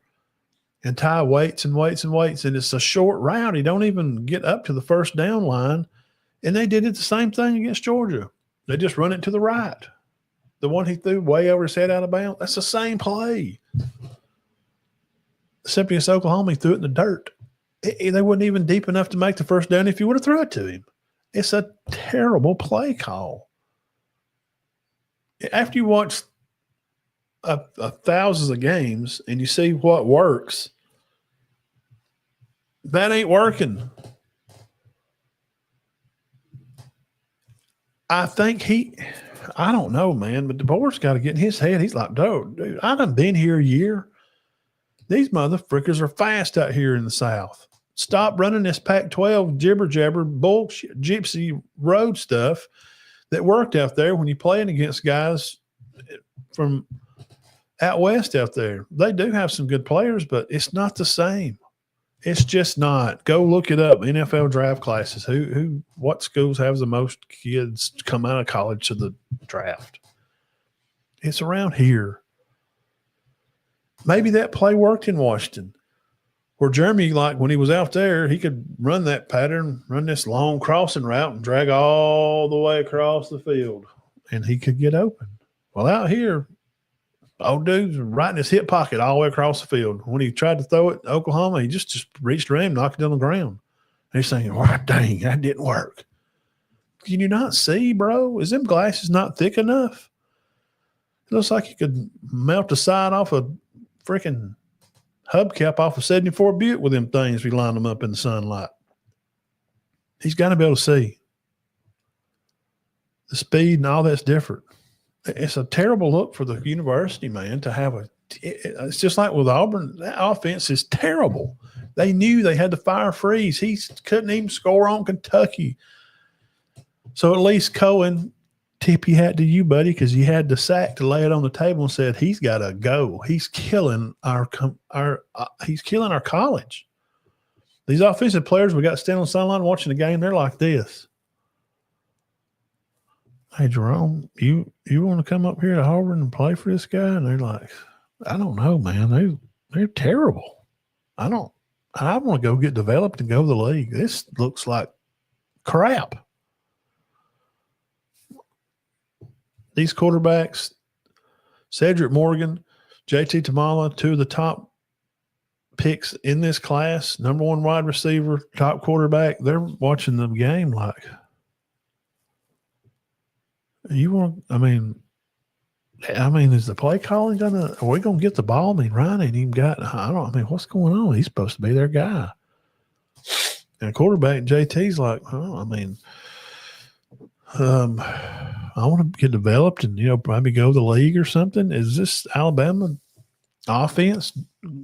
And Ty waits and waits and waits. And it's a short route. He don't even get up to the first down line. And they did it the same thing against Georgia. They just run it to the right. The one he threw way over his head out of bounds, that's the same play. Except against Oklahoma, he threw it in the dirt. They wasn't even deep enough to make the first down if you would have threw it to him. It's a terrible play call. After you watch thousands of games and you see what works, that ain't working. I think I don't know, man, but DeBoer's got to get in his head. He's like, dude, I done been here a year. These motherfuckers are fast out here in the South. Stop running this Pac-12 jibber-jabber bullshit, gypsy road stuff that worked out there when you're playing against guys from out west out there. They do have some good players, but it's not the same. It's just not. Go look it up. NFL draft classes. What schools have the most kids come out of college to the draft? It's around here. Maybe that play worked in Washington, where Jeremy, like when he was out there, he could run that pattern, run this long crossing route and drag all the way across the field, and he could get open. Well, out here, old dude's right in his hip pocket all the way across the field. When he tried to throw it in Oklahoma, he just reached around, knocked it on the ground. And he's saying, well, dang, that didn't work. Can you not see, bro? Is them glasses not thick enough? It looks like you could melt the side off a freaking hubcap off a 74 Buick with them things if you line them up in the sunlight. He's got to be able to see. the speed and all that's different. It's a terrible look for the university, man, to have it's just like with Auburn. That offense is terrible. They knew they had to fire Freeze. He couldn't even score on Kentucky. So at least Cohen, tip your hat to you, buddy, because you had the sack to lay it on the table and said he's got to go. He's killing our college. These offensive players we got standing on the sideline watching the game, they're like this. Hey, Jerome, you want to come up here to Harvard and play for this guy? And they're like, I don't know, man. They're terrible. I want to go get developed and go to the league. This looks like crap. These quarterbacks, Cedric Morgan, JT Tamala, two of the top picks in this class, number one wide receiver, top quarterback, they're watching the game like, is the play calling are we going to get the ball? Ryan ain't even got, what's going on? He's supposed to be their guy. And quarterback JT's like, I want to get developed and, probably go to the league or something. Is this Alabama offense,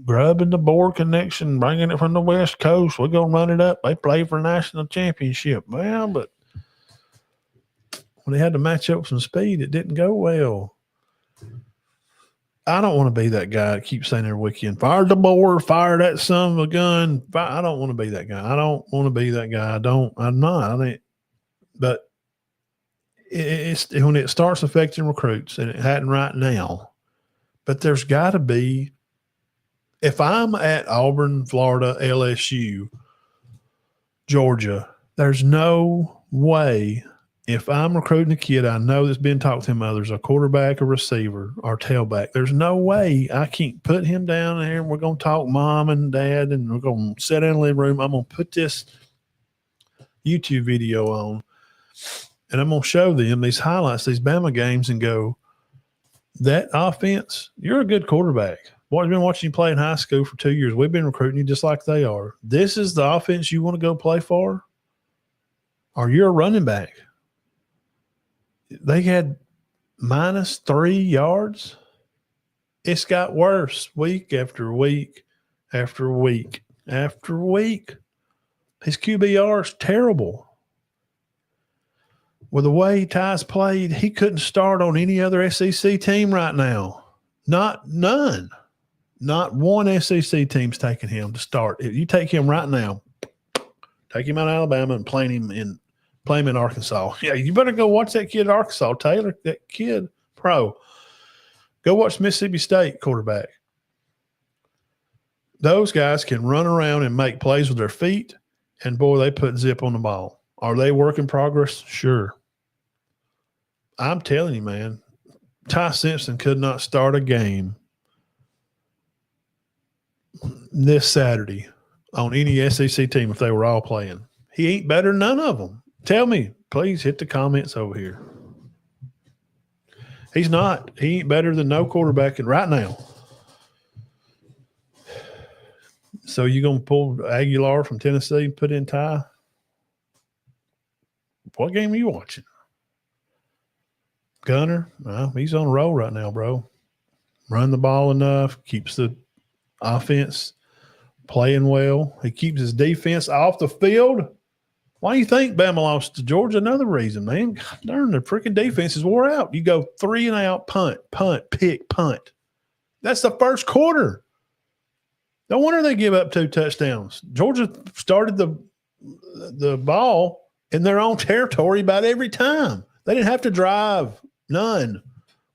Grubb and the board connection, bringing it from the West Coast? We're going to run it up. They play for a national championship. Well, but when they had to match up some speed, it didn't go well. I don't want to be that guy that keeps saying every weekend, fire the board, fire that son of a gun. I don't want to be that guy. I don't want to be that guy. I'm not. But it's when it starts affecting recruits, and it hadn't right now. But there's got to be, if I'm at Auburn, Florida, LSU, Georgia, there's no way, if I'm recruiting a kid I know that's been talked to him, others, a quarterback, a receiver, or tailback, there's no way I can't put him down there and we're going to talk mom and dad and we're going to sit in the living room. I'm going to put this YouTube video on and I'm going to show them these highlights, these Bama games, and go, that offense, you're a good quarterback. Boy, I've been watching you play in high school for 2 years. We've been recruiting you just like they are. This is the offense you want to go play for? Or you're a running back? They had -3 yards. It's got worse week after week after week after week. His QBR is terrible. With the way Ty's played, he couldn't start on any other SEC team right now. None. Not one SEC team's taking him to start. If you take him right now, take him out of Alabama and play him in Arkansas. Yeah, you better go watch that kid at Arkansas, Taylor. That kid, pro. Go watch Mississippi State quarterback. Those guys can run around and make plays with their feet, and boy, they put zip on the ball. Are they work in progress? Sure. I'm telling you, man, Ty Simpson could not start a game this Saturday on any SEC team if they were all playing. He ain't better than none of them. Tell me, please hit the comments over here. He's not. He ain't better than no quarterback right now. So you going to pull Aguilar from Tennessee and put in Ty? What game are you watching? Gunner? Well, he's on a roll right now, bro. Run the ball enough, keeps the offense playing well. He keeps his defense off the field. Why do you think Bama lost to Georgia? Another reason, man. God darn, the freaking defense is wore out. You go 3 and out, punt, pick, punt. That's the first quarter. No wonder they give up 2 touchdowns. Georgia started the ball in their own territory about every time. They didn't have to drive. None.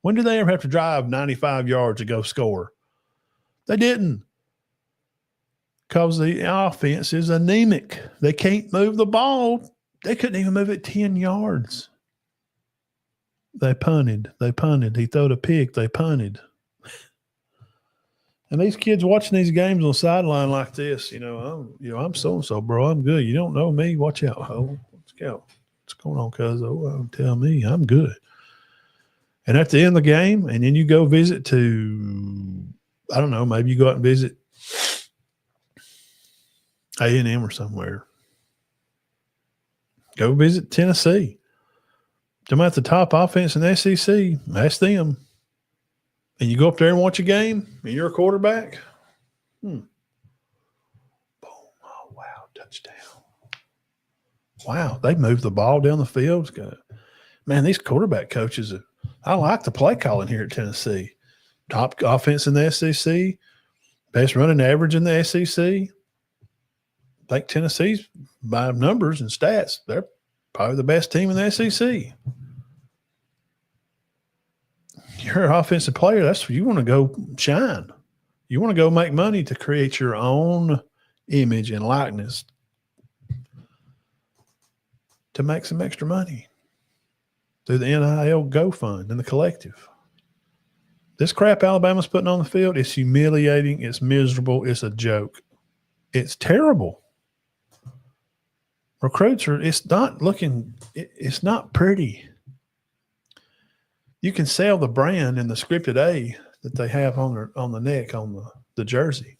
When did they ever have to drive 95 yards to go score? They didn't. Because the offense is anemic. They can't move the ball. They couldn't even move it 10 yards. They punted. He threw a pick. They punted. And these kids watching these games on the sideline like this, I'm so-and-so, bro. I'm good. You don't know me. Watch out, ho. Let's go. What's going on, cuz? Oh, tell me. I'm good. And at the end of the game, and then you go visit to, I don't know, maybe you go out and visit A&M or somewhere. Go visit Tennessee. Them at the top offense in the SEC, that's them. And you go up there and watch a game, and you're a quarterback. Boom. Oh, wow, touchdown. Wow, they moved the ball down the field. Man, these quarterback coaches, I like the play calling here at Tennessee. Top offense in the SEC, best running average in the SEC. I think Tennessee's, by numbers and stats, they're probably the best team in the SEC. You're an offensive player. That's you want to go shine. You want to go make money to create your own image and likeness to make some extra money through the NIL Go Fund and the collective. This crap Alabama's putting on the field is humiliating. It's miserable. It's a joke. It's terrible. Recruits are, it's not pretty. You can sell the brand and the scripted A that they have on the neck on the jersey.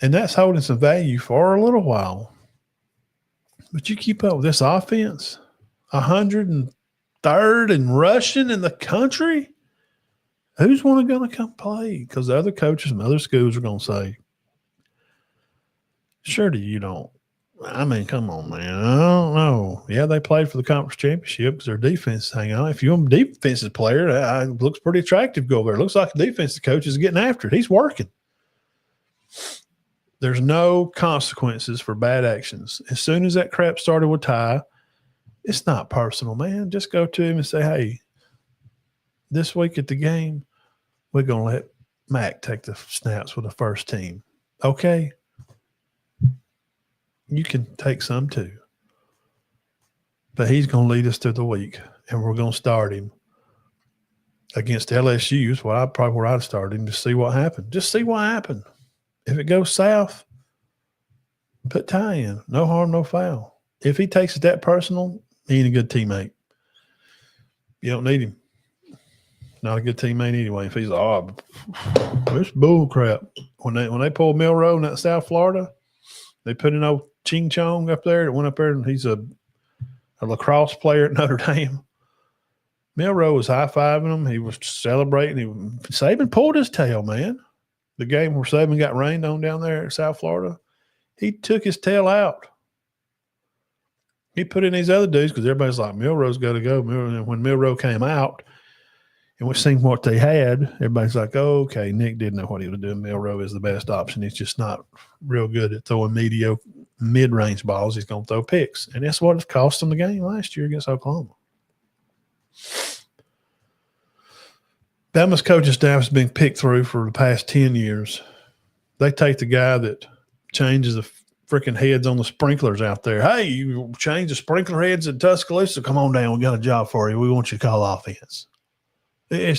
And that's holding some value for a little while. But you keep up with this offense, 103rd and rushing in the country. Who's going to come play? Because the other coaches from other schools are going to say, surely you don't. I mean, come on, man. I don't know. Yeah, they played for the conference championship because their defense is hanging on. If you're a defensive player, it looks pretty attractive to go over there. It looks like the defensive coach is getting after it. He's working. There's no consequences for bad actions. As soon as that crap started with Ty, it's not personal, man. Just go to him and say, hey, this week at the game, we're going to let Mac take the snaps with the first team. Okay? You can take some too. But he's going to lead us through the week, and we're going to start him against LSU. Is probably where I'd start him to see what happened. Just see what happened. If it goes south, put Ty in. No harm, no foul. If he takes it that personal, he ain't a good teammate. You don't need him. Not a good teammate anyway. If he's it's bull crap. When they pulled Milroe in that South Florida, they put in old Ching Chong up there. It went up there, and he's a lacrosse player at Notre Dame. Milroe was high-fiving him. He was celebrating. Saban pulled his tail, man. The game where Saban got rained on down there at South Florida, he took his tail out. He put in these other dudes because everybody's like, Milroe's got to go. And when Milroe came out and we seen what they had, everybody's like, oh, okay, Nick didn't know what he was doing. Milroe is the best option. He's just not real good at throwing mediocre mid-range balls. He's going to throw picks. And that's what it cost him the game last year against Oklahoma. Bama's coaching staff has been picked through for the past 10 years. They take the guy that changes the freaking heads on the sprinklers out there. Hey, you change the sprinkler heads at Tuscaloosa? Come on down. We got a job for you. We want you to call offense. They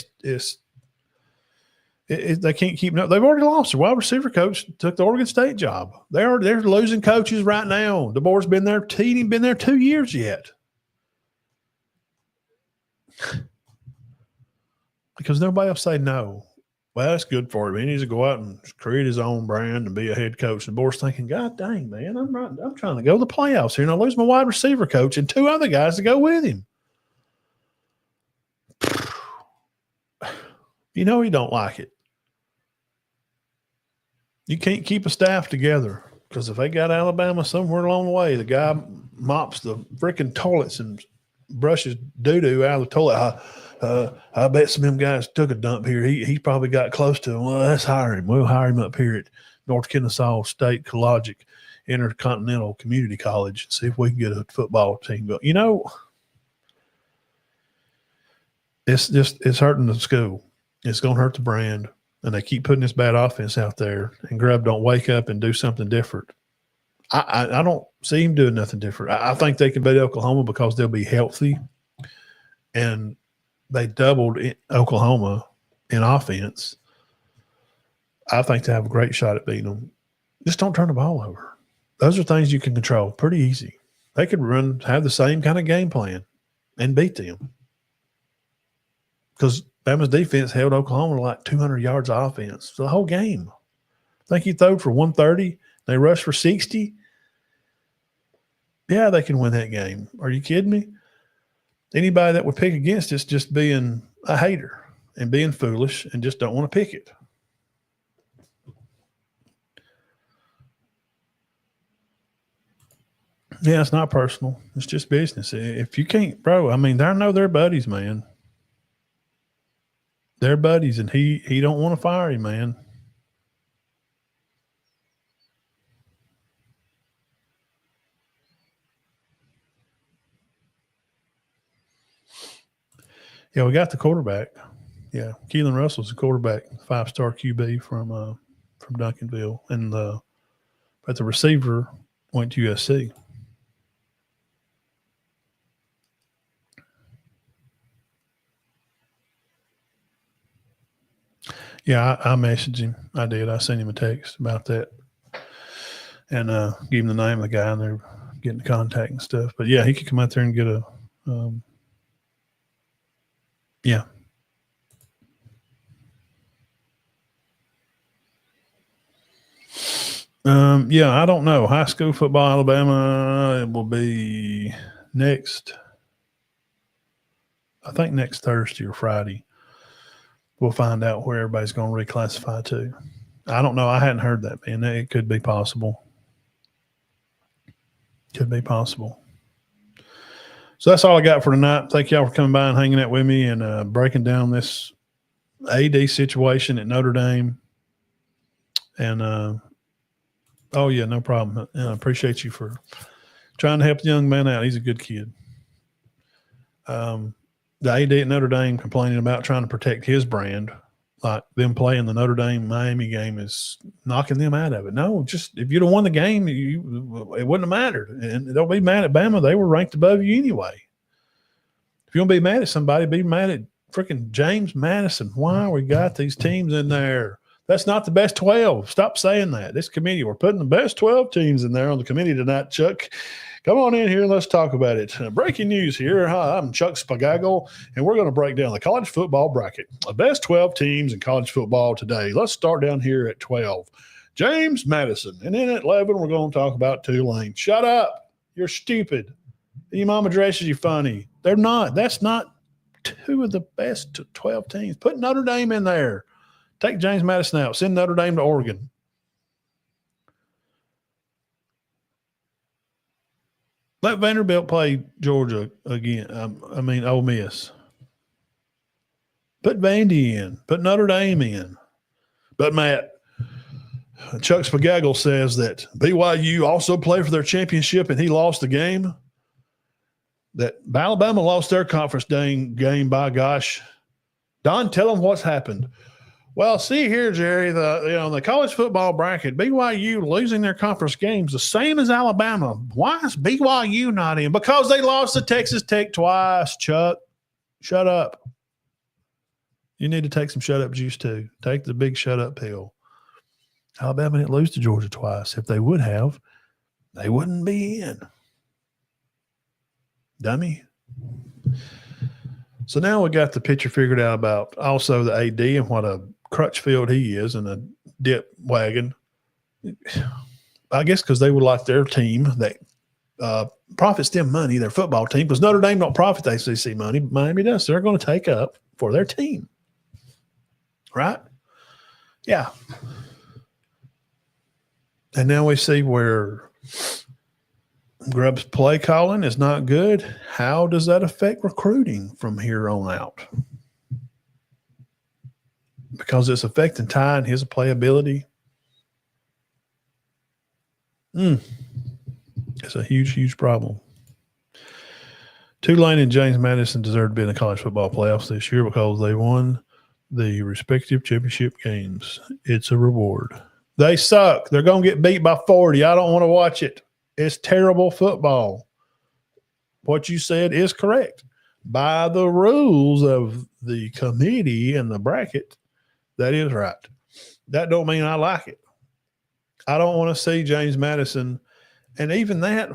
can't keep up. They've already lost. Their wide receiver coach took the Oregon State job. They're losing coaches right now. DeBoer's been there. He ain't been there 2 years yet. Because nobody will say no. Well, that's good for him. He needs to go out and create his own brand and be a head coach. And DeBoer's thinking, God dang, man, I'm trying to go to the playoffs here, and I lose my wide receiver coach and 2 other guys to go with him. You know he don't like it. You can't keep a staff together because if they got Alabama somewhere along the way, the guy mops the freaking toilets and brushes doo-doo out of the toilet. I bet some of them guys took a dump here. He probably got close to him. Well, let's hire him. We'll hire him up here at North Kennesaw State Collegiate Intercontinental Community College and see if we can get a football team going. You know, it's hurting the school. It's going to hurt the brand. And they keep putting this bad offense out there, and Grubb don't wake up and do something different. I don't see him doing nothing different. I think they can beat Oklahoma because they'll be healthy, and they doubled Oklahoma in offense. I think they have a great shot at beating them. Just don't turn the ball over. Those are things you can control pretty easy. They could have the same kind of game plan and beat them because Bama's defense held Oklahoma to like 200 yards of offense the whole game. I think he threw for 130. They rushed for 60. Yeah, they can win that game. Are you kidding me? Anybody that would pick against it's just being a hater and being foolish and just don't want to pick it. Yeah, it's not personal. It's just business. If you can't, bro, I mean, I know they're buddies, man. They're buddies, and he don't want to fire him, man. Yeah, we got the quarterback. Yeah, Keelan Russell's the quarterback, 5-star QB from Duncanville, and but the receiver went to USC. Yeah, I messaged him. I did. I sent him a text about that, and gave him the name of the guy, and they're getting contact and stuff. But yeah, he could come out there and get a. Yeah. Yeah, I don't know. High school football, Alabama, it will be next. I think next Thursday or Friday. We'll find out where everybody's going to reclassify to. I don't know. I hadn't heard that, man. It could be possible. Could be possible. So that's all I got for tonight. Thank y'all for coming by and hanging out with me and breaking down this AD situation at Notre Dame. And, oh, yeah, no problem. I appreciate you for trying to help the young man out. He's a good kid. The AD at Notre Dame complaining about trying to protect his brand, like them playing the Notre Dame Miami game is knocking them out of it. No, just if you'd have won the game, it wouldn't have mattered. And don't be mad at Bama. They were ranked above you anyway. If you want to be mad at somebody, be mad at freaking James Madison. Why we got these teams in there? That's not the best 12. Stop saying that. This committee, we're putting the best 12 teams in there on the committee tonight, Chuck. Come on in here and let's talk about it. Breaking news here. Hi, I'm Chuck Spagagel, and we're going to break down the college football bracket. The best 12 teams in college football today. Let's start down here at 12. James Madison. And then at 11, we're going to talk about Tulane. Shut up. You're stupid. Your mama dresses you funny. They're not. That's not two of the best 12 teams. Put Notre Dame in there. Take James Madison out. Send Notre Dame to Oregon. Let Vanderbilt play Georgia again. Ole Miss. Put Vandy in. Put Notre Dame in. But, Matt, Chuck Spagagel says that BYU also played for their championship and he lost the game. That Alabama lost their conference game, by gosh. Don, tell them what's happened. Well, see here, Jerry, the college football bracket, BYU losing their conference games the same as Alabama. Why is BYU not in? Because they lost to Texas Tech twice, Chuck. Shut up. You need to take some shut-up juice too. Take the big shut-up pill. Alabama didn't lose to Georgia twice. If they would have, they wouldn't be in. Dummy. So now we got the picture figured out about also the AD and what a Crutchfield he is and a dip wagon. I guess because they would like their team that profits them money, their football team, because Notre Dame don't profit the ACC money. Miami does. They're going to take up for their team. Right? Yeah. And now we see where Grubb's play calling is not good. How does that affect recruiting from here on out? Because it's affecting Ty and his playability. It's a huge, huge problem. Tulane and James Madison deserve to be in the college football playoffs this year because they won the respective championship games. It's a reward. They suck. They're going to get beat by 40. I don't want to watch it. It's terrible football. What you said is correct. By the rules of the committee and the bracket, that is right. That don't mean I like it. I don't want to see James Madison. And even that,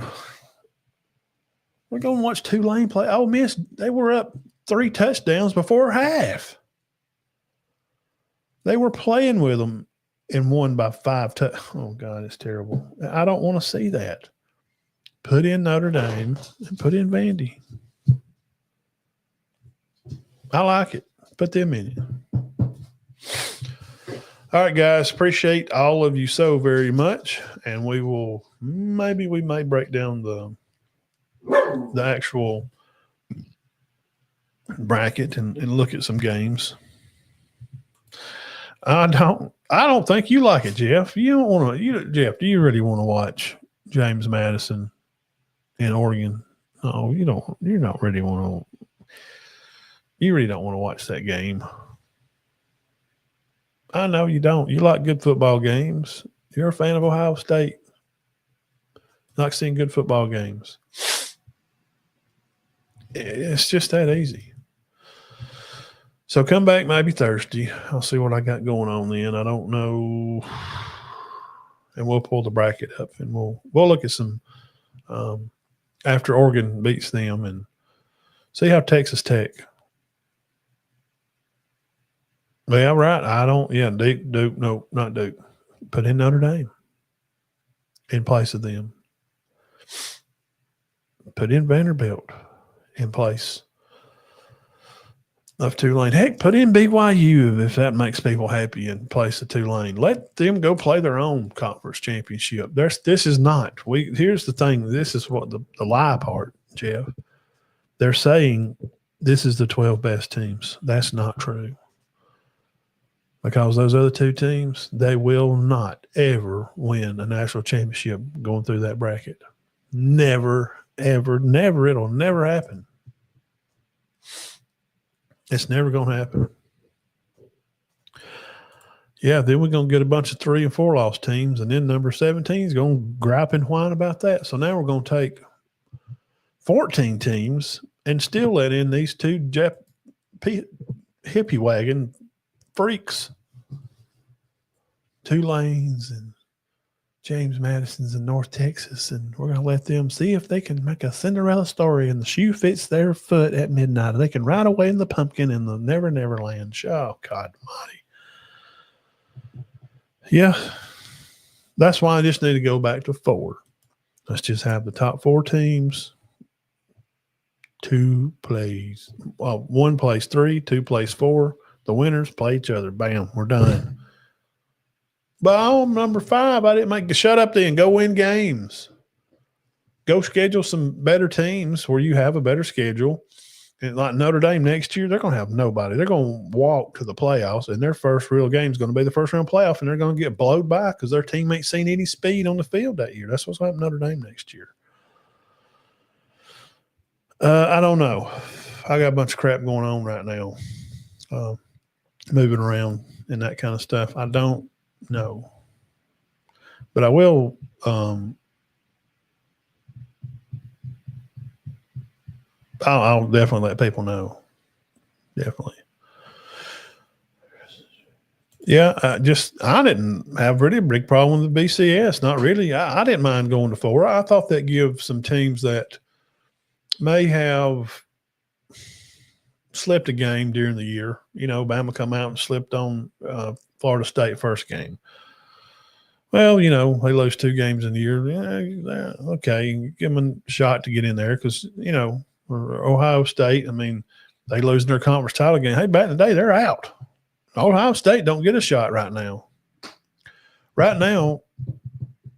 we're going to watch Tulane play. Ole Miss, they were up 3 touchdowns before half. They were playing with them and won by 5 Oh, God, it's terrible. I don't want to see that. Put in Notre Dame and put in Vandy. I like it. Put them in it. All right, guys. Appreciate all of you so very much. And we may break down the actual bracket and look at some games. I don't think you like it, Jeff. You don't want to. Jeff, do you really want to watch James Madison in Oregon? No, you don't. You don't really want to. You really don't want to watch that game. I know you don't. You like good football games. You're a fan of Ohio State. Like seeing good football games. It's just that easy. So come back maybe Thursday. I'll see what I got going on then. I don't know. And we'll pull the bracket up and we'll look at some after Oregon beats them and see how Texas Tech. Yeah, right. Duke. No, not Duke. Put in Notre Dame in place of them. Put in Vanderbilt in place of Tulane. Heck, put in BYU if that makes people happy in place of Tulane. Let them go play their own conference championship. This is not. Here's the thing. This is what the lie part, Jeff. They're saying this is the 12 best teams. That's not true. Because those other two teams, they will not ever win a national championship going through that bracket. Never, ever, never. It'll never happen. It's never going to happen. Yeah, then we're going to get a bunch of 3 and 4 loss teams, and then number 17 is going to gripe and whine about that. So now we're going to take 14 teams and still let in these two hippie wagon freaks. Tulane's and James Madison's in North Texas, and we're going to let them see if they can make a Cinderella story and the shoe fits their foot at midnight. They can ride away in the pumpkin in the Never Never Land. Oh, God almighty. Yeah, that's why I just need to go back to 4. Let's just have the top 4 teams. 2 plays. Well, 1 plays 3, 2 plays 4. The winners play each other. Bam, we're done. But on number 5, I didn't make – shut up then. Go win games. Go schedule some better teams where you have a better schedule. And like Notre Dame next year, they're going to have nobody. They're going to walk to the playoffs, and their first real game is going to be the first-round playoff, and they're going to get blowed by because their team ain't seen any speed on the field that year. That's what's happening to Notre Dame next year. I don't know. I got a bunch of crap going on right now, moving around and that kind of stuff. I don't know. But I will I'll definitely let people know. Definitely. Yeah, I didn't have really a big problem with the BCS. Not really. I didn't mind going to 4. I thought that gives some teams that may have slipped a game during the year. You know, Bama come out and slipped on Florida State first game. Well, you know, they lose 2 games in the year. Yeah, okay, give them a shot to get in there because, you know, Ohio State, I mean, they lose their conference title game. Hey, back in the day, they're out. Ohio State don't get a shot right now. Right now,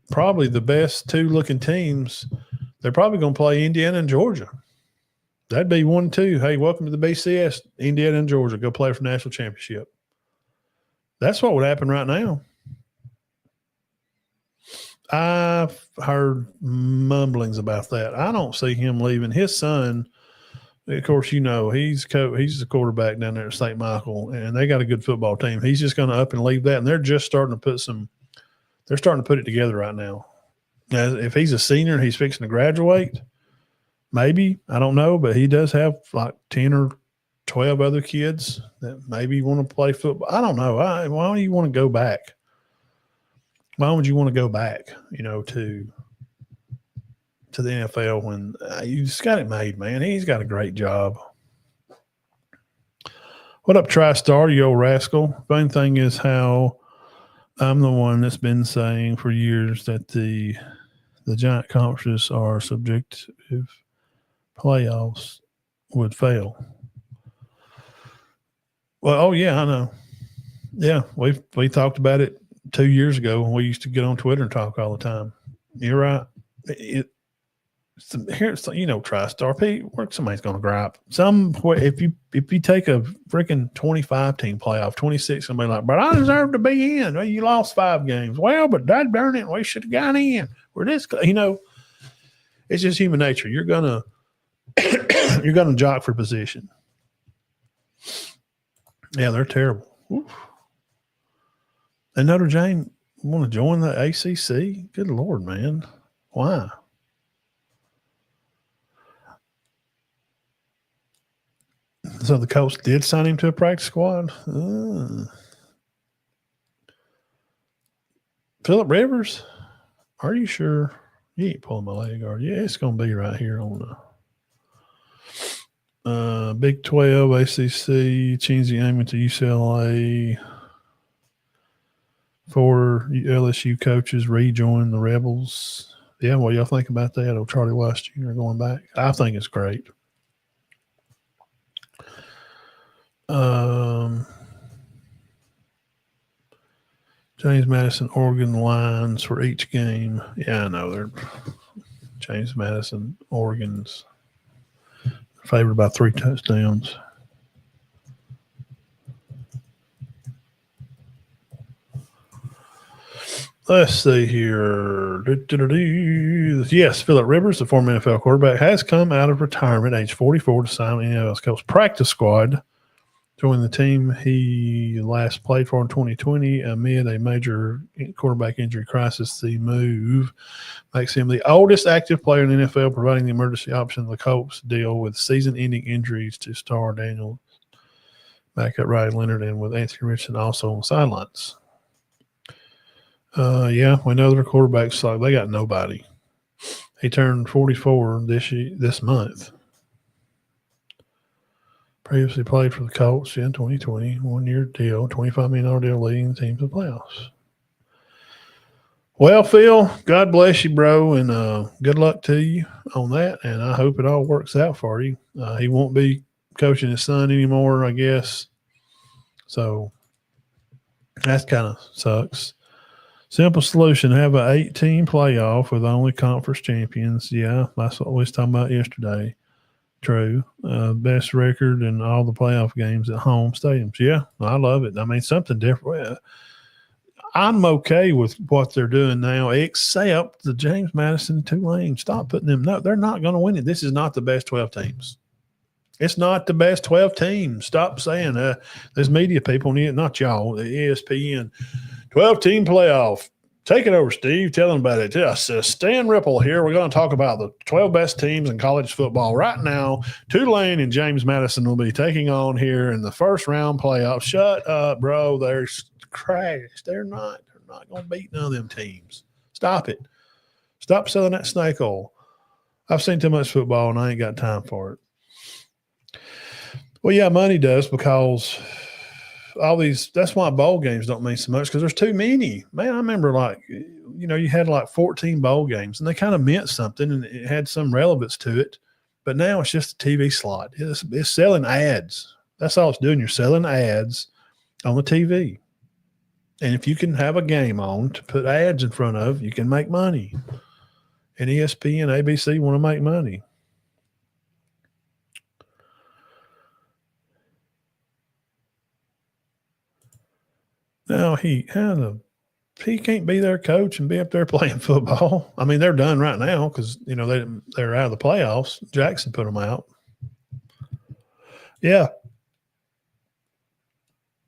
probably the best 2 looking teams, they're probably going to play Indiana and Georgia. That'd be 1-2. Hey, welcome to the BCS. Indiana and Georgia go play for national championship. That's what would happen right now. I've heard mumblings about that. I don't see him leaving. His son, of course, you know, he's the quarterback down there at St. Michael, and they got a good football team. He's just going to up and leave that, and they're just starting to put it together right now. Now, if he's a senior and he's fixing to graduate, maybe, I don't know, but he does have like 10 or 12 other kids that maybe want to play football. I don't know. Why do you want to go back? Why would you want to go back, you know, to the NFL when you just got it made, man? He's got a great job. What up, TriStar, you old rascal? Funny thing is how I'm the one that's been saying for years that the giant conferences are subject if playoffs would fail. Well, oh yeah, I know. Yeah, we talked about it 2 years ago when we used to get on Twitter and talk all the time. You're right. Here's TriStar P. Where somebody's going to gripe. If you take a freaking 25 team playoff, 26, somebody like, but I deserve to be in. Well, you lost 5 games. Well, but that darn it, we should have got in. We're this, it's just human nature. You're gonna jock for position. Yeah, they're terrible. Oof. And Notre Dame want to join the ACC? Good Lord, man. Why? So the coach did sign him to a practice squad? Phillip Rivers? Are you sure? You ain't pulling my leg, are you? Yeah, it's going to be right here on the Big 12, ACC, Cheesy aiming to UCLA. 4 LSU coaches rejoin the Rebels. Yeah, what y'all think about that? Old Charlie Weiss Jr. going back. I think it's great. James Madison, Oregon lines for each game. Yeah, I know they're James Madison, Oregon's favored by 3 touchdowns. Let's see here. Yes, Phillip Rivers, the former NFL quarterback, has come out of retirement at age 44 to sign with the NFL's coach practice squad. Joining the team he last played for in 2020 amid a major quarterback injury crisis. The move makes him the oldest active player in the NFL, providing the emergency option of the Colts deal with season-ending injuries to star Daniel, backup Riley Leonard, and with Anthony Richardson also on the sidelines. Yeah, we know their quarterbacks, like, they got nobody. He turned 44 this month. Previously played for the Colts in 2020, 1-year deal, $25 million deal, leading the team to the playoffs. Well, Phil, God bless you, bro, and good luck to you on that, and I hope it all works out for you. He won't be coaching his son anymore, I guess, so that kind of sucks. Simple solution, have an 8-team playoff with only conference champions. Yeah, that's what we was talking about yesterday. True. Best record in all the playoff games at home stadiums. Yeah, I love it. I mean, something different. I'm okay with what they're doing now, except the James Madison Tulane. Stop putting them. No, they're not going to win it. This is not the best 12 teams. It's not the best 12 teams. Stop saying there's media people, not y'all, the ESPN. 12-team playoff. Take it over, Steve. Tell them about it. Yes, Stan Ripple here. We're going to talk about the 12 best teams in college football right now. Tulane and James Madison will be taking on here in the first round playoff. Shut up, bro. They're crashed. They're not going to beat none of them teams. Stop it. Stop selling that snake oil. I've seen too much football, and I ain't got time for it. Well, yeah, money does, because – that's why bowl games don't mean so much, because there's too many. Man, I remember you had like 14 bowl games, and they kind of meant something, and it had some relevance to it. But now it's just a TV slot. It's selling ads. That's all it's doing. You're selling ads on the TV. And if you can have a game on to put ads in front of, you can make money. And ESPN, ABC want to make money. Now he can't be their coach and be up there playing football. I mean, they're done right now because they're out of the playoffs. Jackson put them out. Yeah.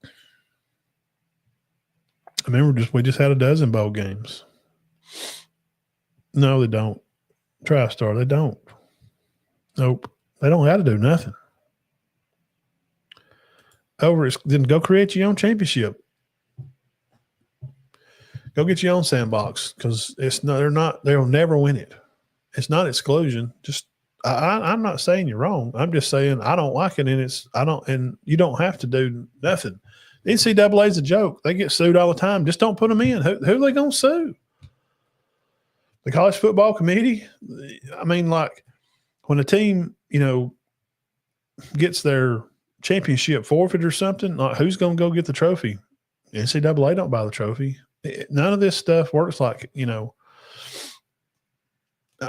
I remember we just had a dozen bowl games. No, they don't. TriStar, they don't. Nope. They don't have to do nothing. Then go create your own championship. Go get your own sandbox, because they'll never win it. It's not exclusion. Just I'm not saying you're wrong. I'm just saying I don't like it, and you don't have to do nothing. The NCAA is a joke. They get sued all the time. Just don't put them in. Who are they going to sue? The college football committee? I mean, like, when a team, gets their championship forfeit or something, like who's going to go get the trophy? NCAA don't buy the trophy. None of this stuff works like,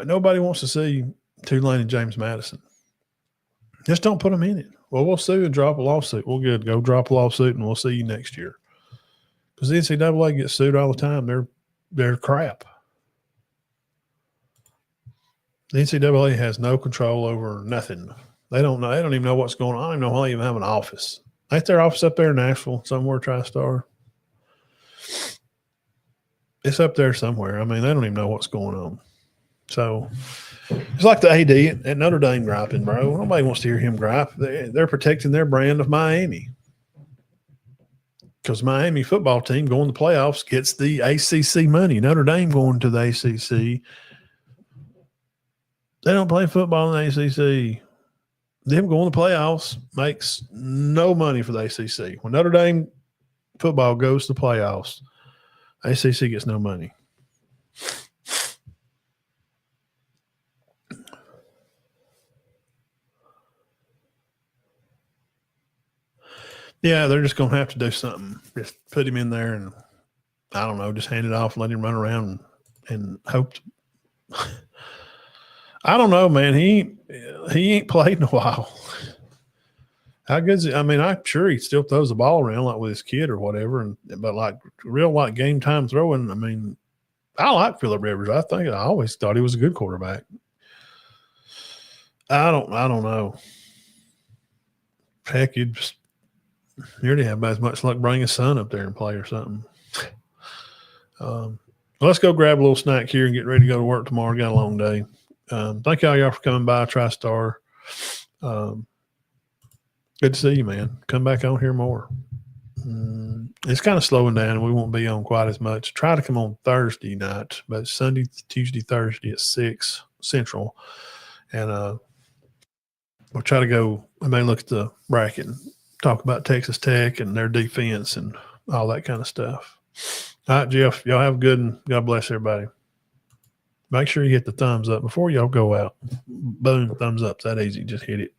nobody wants to see Tulane and James Madison. Just don't put them in it. Well, we'll sue and drop a lawsuit. Well, good. Go drop a lawsuit and we'll see you next year. Because the NCAA gets sued all the time. They're crap. The NCAA has no control over nothing. They don't know. They don't even know what's going on. I don't even know why they even have an office. Ain't their office up there in Nashville somewhere, TriStar? It's up there somewhere. I mean, they don't even know what's going on. So it's like the AD at Notre Dame griping, bro. Nobody wants to hear him gripe. They're protecting their brand of Miami. Because Miami football team going to the playoffs gets the ACC money. Notre Dame going to the ACC. They don't play football in the ACC. Them going to the playoffs makes no money for the ACC. When Notre Dame football goes to the playoffs, ACC gets no money. Yeah, they're just going to have to do something. Just put him in there and, I don't know, just hand it off and let him run around and hope. I don't know, man. He ain't played in a while. How good is he? I mean, I'm sure he still throws the ball around like with his kid or whatever, but like real like game time throwing, I mean, I like Phillip Rivers. I always thought he was a good quarterback. I don't know. Heck, you'd just nearly have about as much luck bringing his son up there and play or something. Let's go grab a little snack here and get ready to go to work tomorrow. Got a long day. Thank y'all for coming by, TriStar. Good to see you, man. Come back on here more. It's kind of slowing down and we won't be on quite as much. Try to come on Thursday night, but Sunday, Tuesday, Thursday at 6 Central. And we'll try to go, I may look at the bracket and talk about Texas Tech and their defense and all that kind of stuff. All right, Jeff, y'all have a good one. God bless everybody. Make sure you hit the thumbs up before y'all go out. Boom, thumbs up. It's that easy. Just hit it.